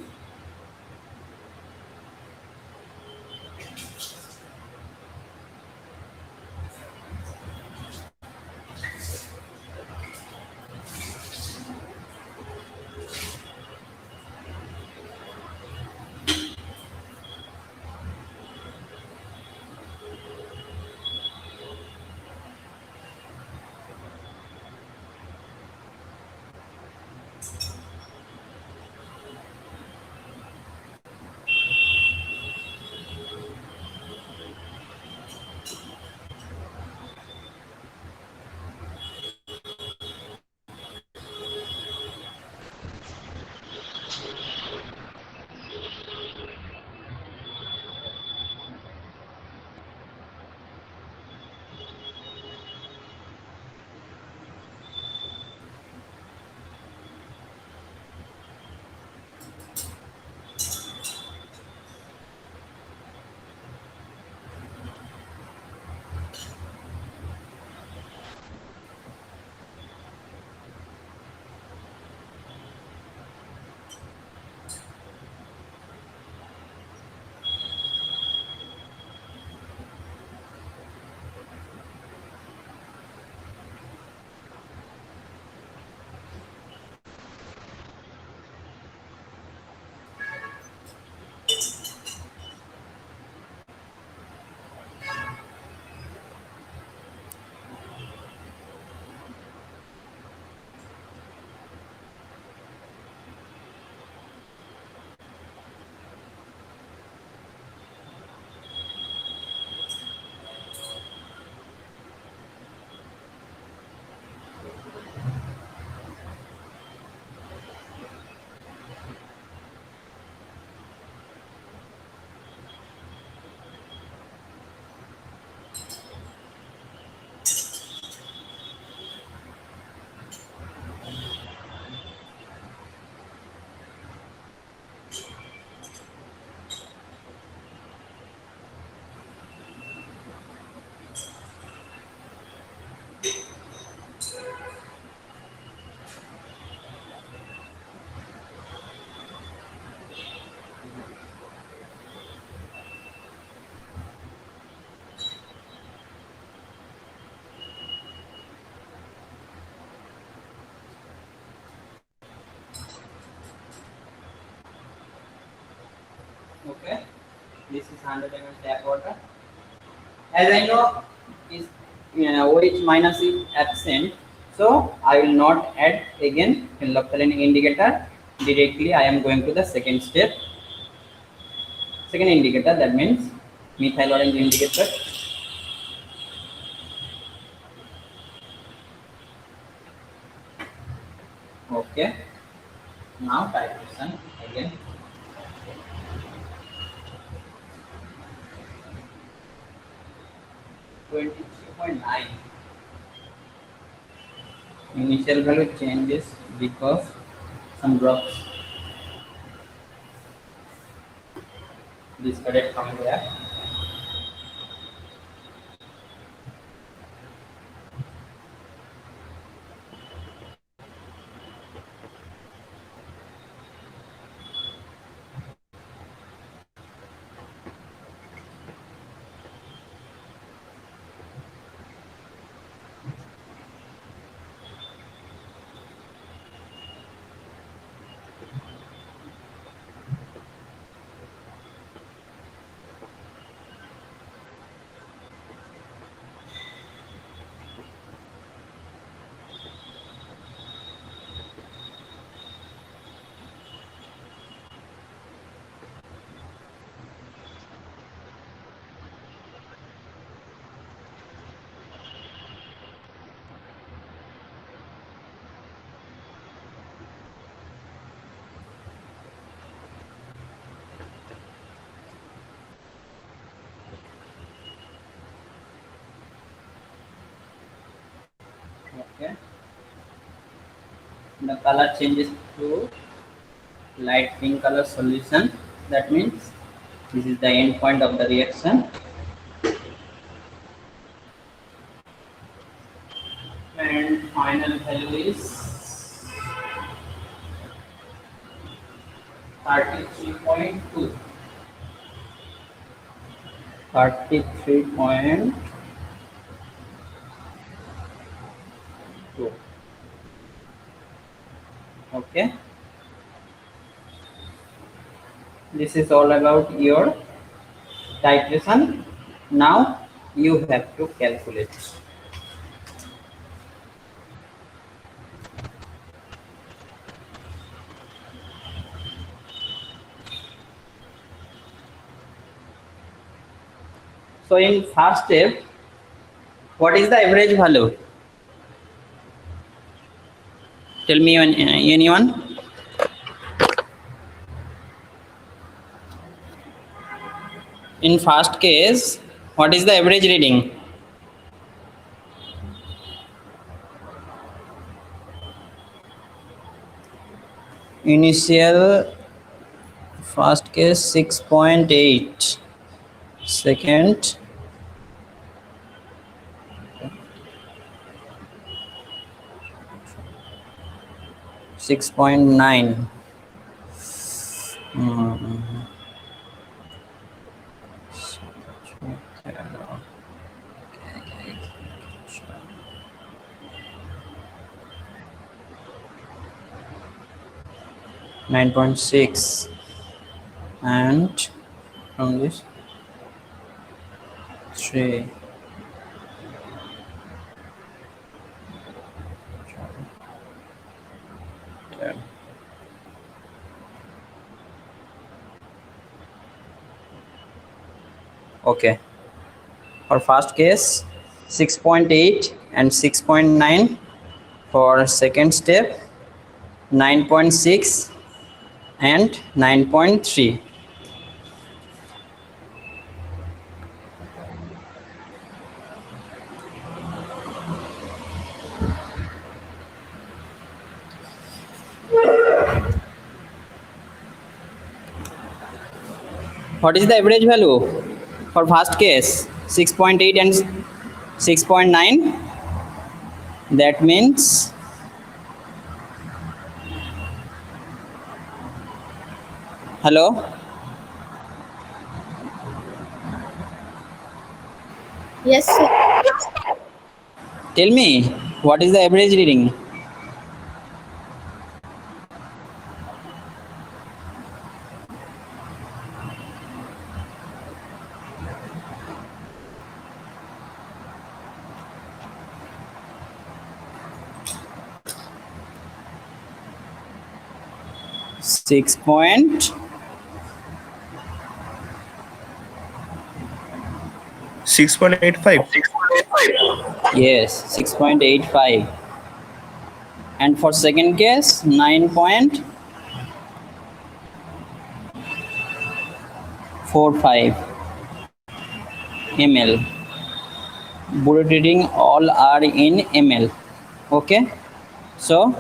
This is 100 ml tap water. As I know is OH minus is absent, so I will not add again phenolphthalein indicator. Directly I am going to the second step. Second indicator, that means methyl orange indicator. Okay. Now titration again. .9. Initial value changes because some drops discarded from there. Okay. The color changes to light pink color solution. That means this is the end point of the reaction. And final value is 33.2. 33.2. Okay. This is all about your titration. Now you have to calculate. So in first step, what is the average value? Tell me anyone. In first case, what is the average reading? Initial first case 6.8, second 6.9. Mm-hmm. 9.6 and from this 3. Okay, for first case 6.8 and 6.9, for second step 9.6 and 9.3. What is the average value for first case? 6.8 and 6.9. That means hello. Yes, sir. Tell me, what is the average reading? 6 point 6.85. yes, 6.85. And for second case, 9.45 ml. Bullet reading all are in ml. Okay, so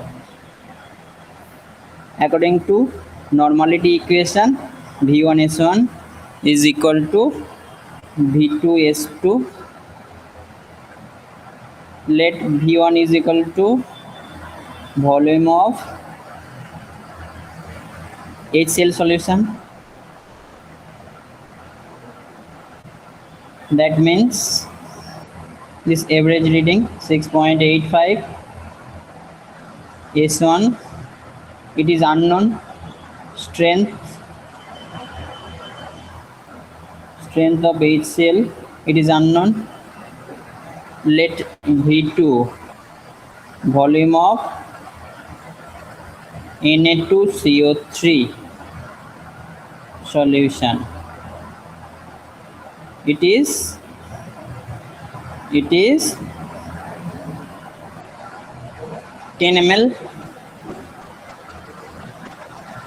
according to normality equation, V1S1 is equal to V2S2. Let V1 is equal to volume of HCl solution. That means this average reading 6.85 S1, it is unknown. Strength of HCl, it is unknown. Let V2 volume of Na2CO3 solution, it is 10 ml,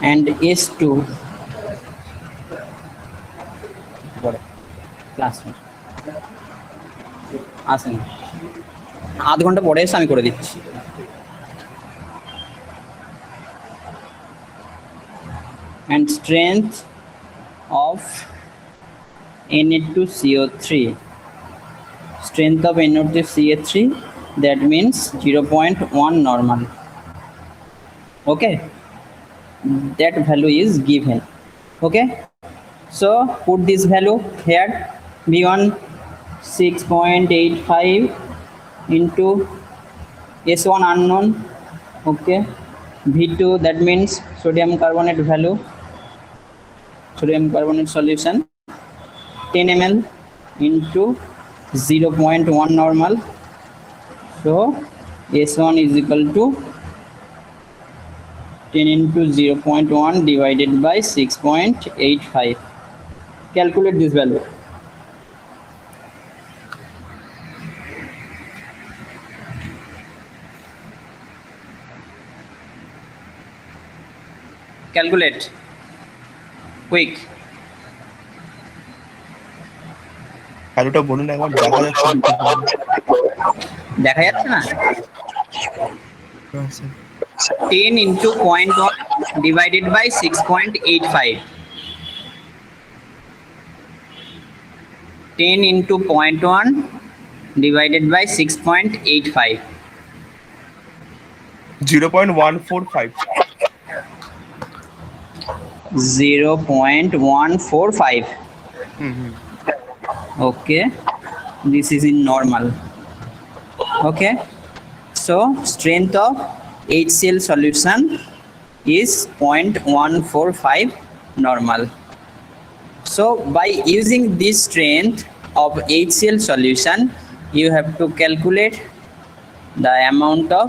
and S2 class আসেন আধ ঘন্টা পরে এসে আমি করে দিচ্ছি। And strength of Na2CO3, strength of Na2CO3, that means 0.1 normal. Okay, that value is given. Okay, so put this value here. V1 6.85 into S1 unknown. Okay, V2, that means sodium carbonate value, sodium carbonate solution, 10 ml into 0.1 normal. So S1 is equal to 10 into 0.1 divided by 6.85. Calculate this value. Calculate quick. আলুটা বলুন একবার, দেখা যাচ্ছে দেখা না। যাচ্ছে না? 10 into 0.1 divided by 6.85. 10 into 0.1 divided by 6.85. 0.145. 0.145. Okay, this is in normal. Okay, so strength of HCl solution is 0.145 normal. So by using this strength of HCl solution, you have to calculate the amount of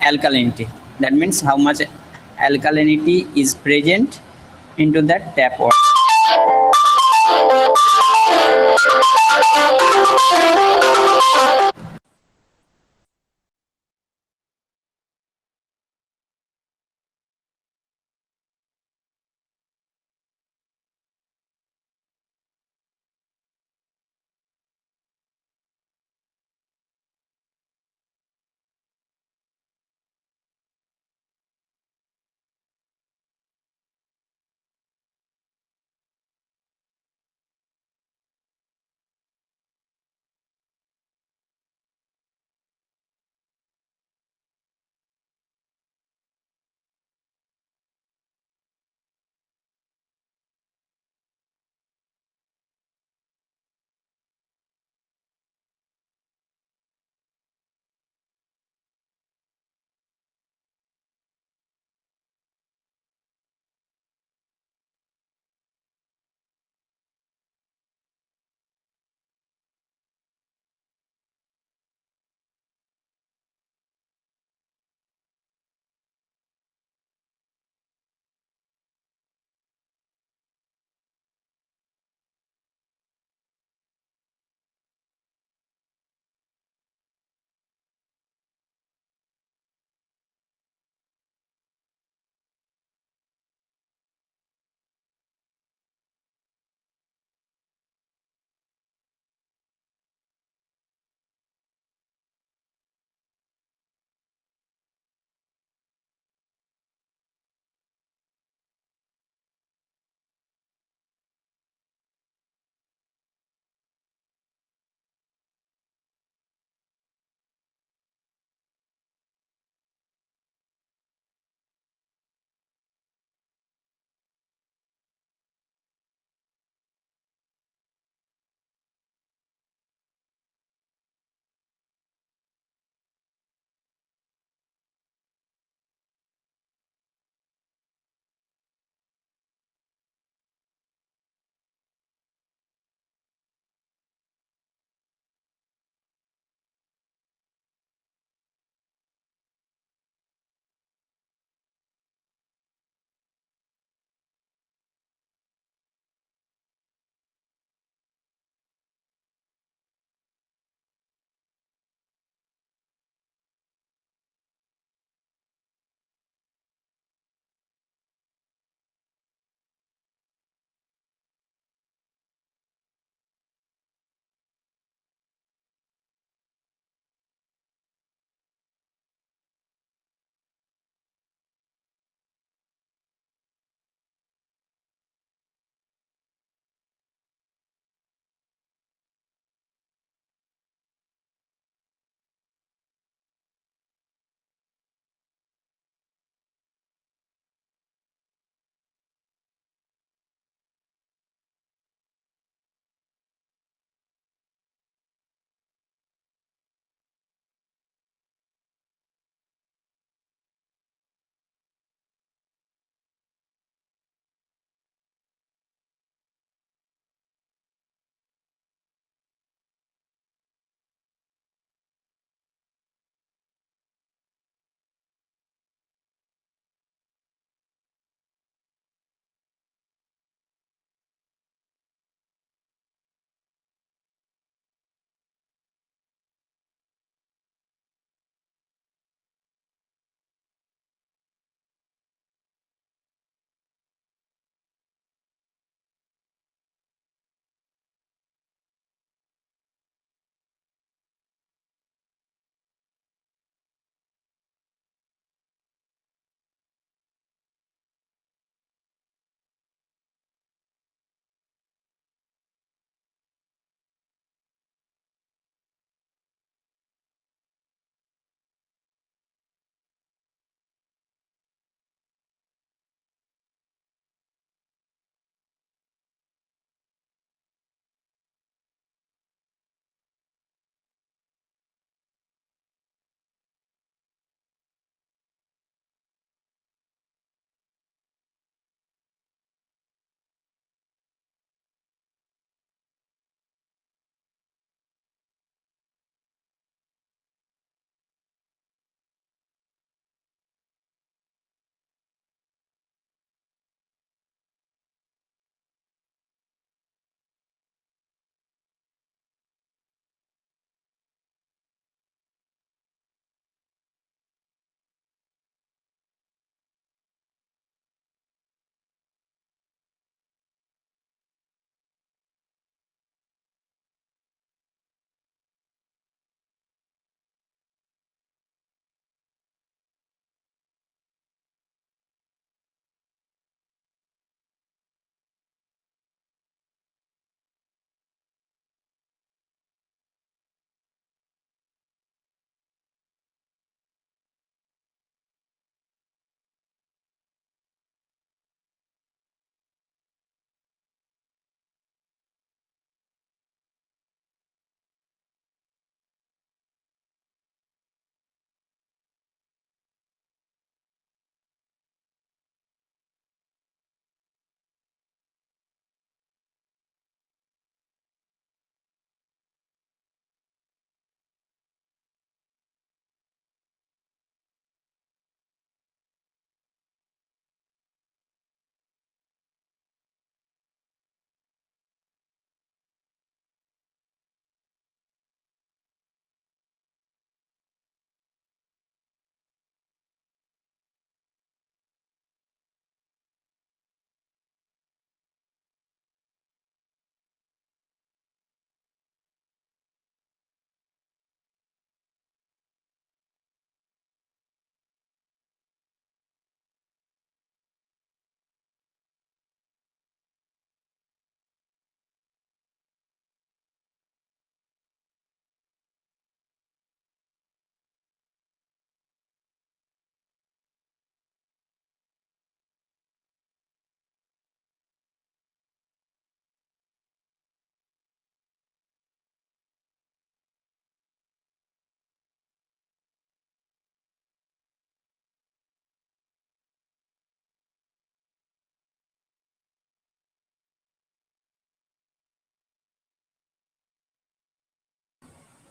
alkalinity. That means how much alkalinity is present into that tap water.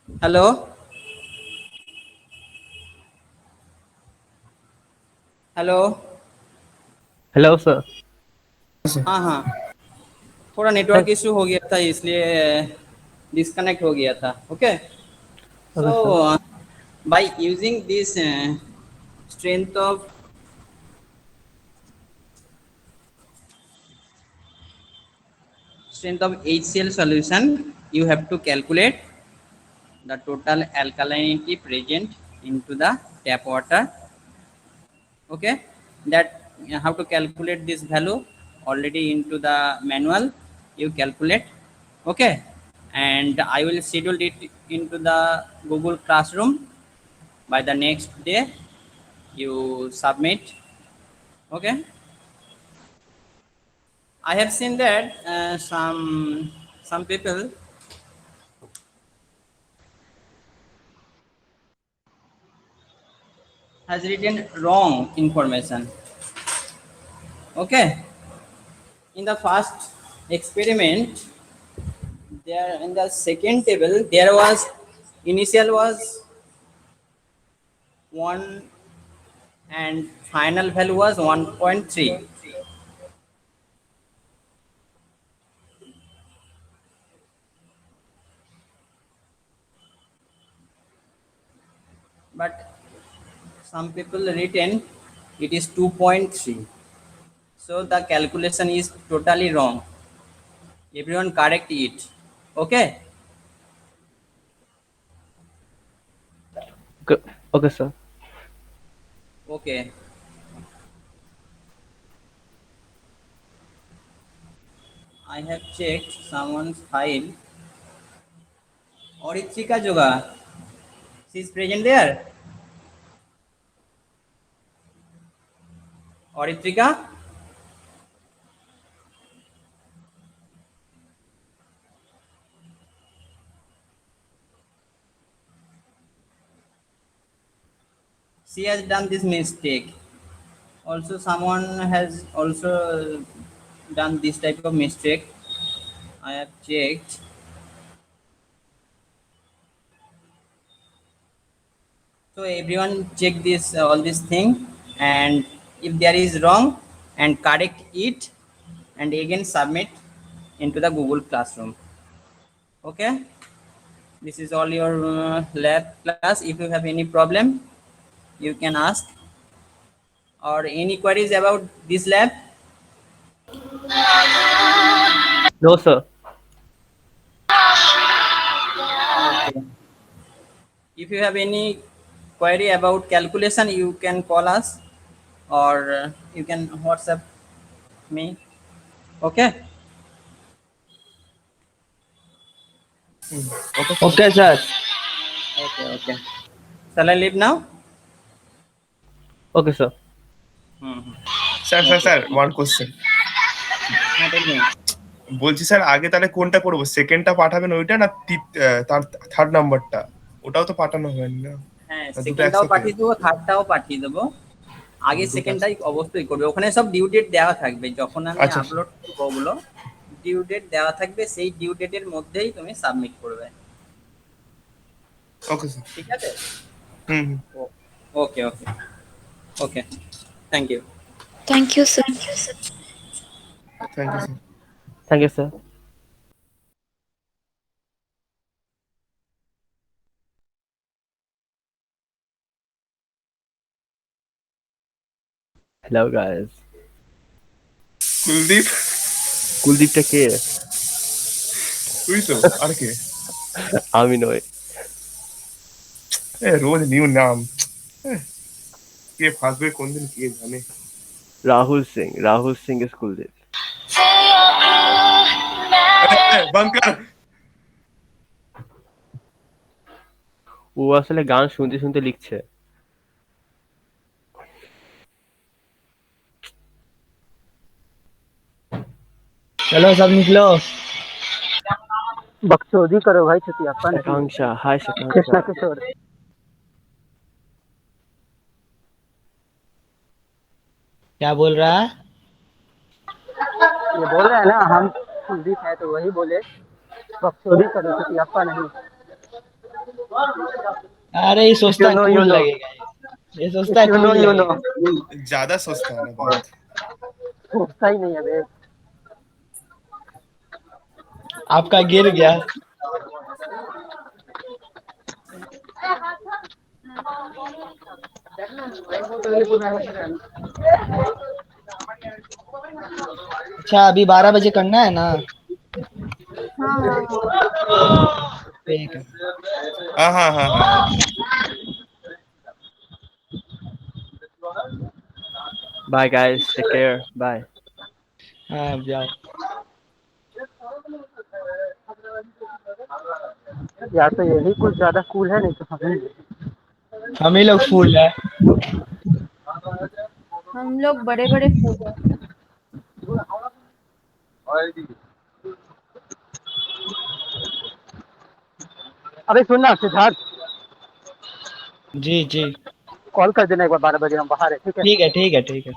Hello hello. Hello sir. हाँ हाँ, थोड़ा network issue हो गया था इसलिए disconnect हो गया था। Okay, okay sir. so by using this strength of HCl solution, you have to calculate the total alkalinity present into the tap water. Okay, that you have to calculate this value already into the manual. You calculate. Okay, and I will schedule it into the Google Classroom. By the next day, you submit. Okay, I have seen that some people has written wrong information. Okay, in the first experiment, there in the second table there was initial was 1 and final value was 1.3, but some people written it is 2.3. So the calculation is totally wrong. Everyone correct it. Okay. Okay, okay sir. Okay. I have checked someone's file. Oritrika Joga. She is present there. Oritrika. She has done this mistake. Also, someone has also done this type of mistake. I have checked. So everyone check this all this thing, and if there is wrong, and correct it, and again submit into the Google Classroom. Okay, this is all your lab class. If you have any problem, you can ask, or any queries about this lab. No sir. Okay. If you have any query about calculation, you can call us, or you can WhatsApp me. Okay. Okay. Okay sir. Okay. Okay. Shall I leave now? Okay sir. Sir Okay. One question Tell me. বলছি sir আগে তাহলে কোনটা করবো সেকেন্ডটা পাঠাবেন ওইটা না তার third নাম্বারটা ওটাও তো পাঠানো হয়নি না হ্যাঁ, না দুটো সেকেন্ডটাও একসাথে পাঠিয়ে দেবো, থার্ডটাও পাঠিয়ে দেবো। আগে দুটো সেকেন্ডটাই একসাথে। অবশ্যই করবে। ওখানে সব ডিউ ডেট দেওয়া থাকবে। যখন আমি আচ্ছা আপলোড করবো ওগুলো ডিউ ডেট দেওয়া থাকবে, সেই ডিউ ডেটের মধ্যেই তুমি সাবমিট করবে। ওকে স্যার ঠিক আছে? Hmm okay okay okay, thank you. Thank you, sir. Thank you sir Thank you sir. Hello guys. Kuldeep কুলদীপটা কে? তুই তো আর কে আমি নই। রোজ নিউ নাম কে ফাঁসবে কোনদিন কে জানে রাহুল সিং is কুলদীপ। বাঙ্কার ও আসলে গান শুনতে শুনতে লিখছে। चलो सब निकलो। बकचोदी करो भाई छुट्टी आकांक्षा, हाय आकांक्षा। कृष्णा किशोर क्या बोल रहा है? ये बोल रहे हैं ना हम कुलदीप है तो वही बोले बकचोदी करो छुट्टी नहीं। अरे ये सोचता You know, cool you know. लगेगा ये सोचता You know, cool you know. लगेगा। ज्यादा सोचता है ना बहुत। सोचता ही नहीं है बे। आपका गिर गया। अच्छा अभी 12 बजे करना है ना? हाँ हाँ ठीक है। हाँ हाँ हाँ हाँ। Bye guys, take care. Bye. हाँ अब जाओ। या तो यही कुछ ज्यादा कूल है, नहीं तो हम ही लोग फूल है। हम लोग बड़े बड़े फूल हैं। अबे सुन ना सिद्धार्थ, जी जी कॉल कर देना एक बार, 12 बजे हम बाहर है, ठीक है? ठीक है ठीक है ठीक है।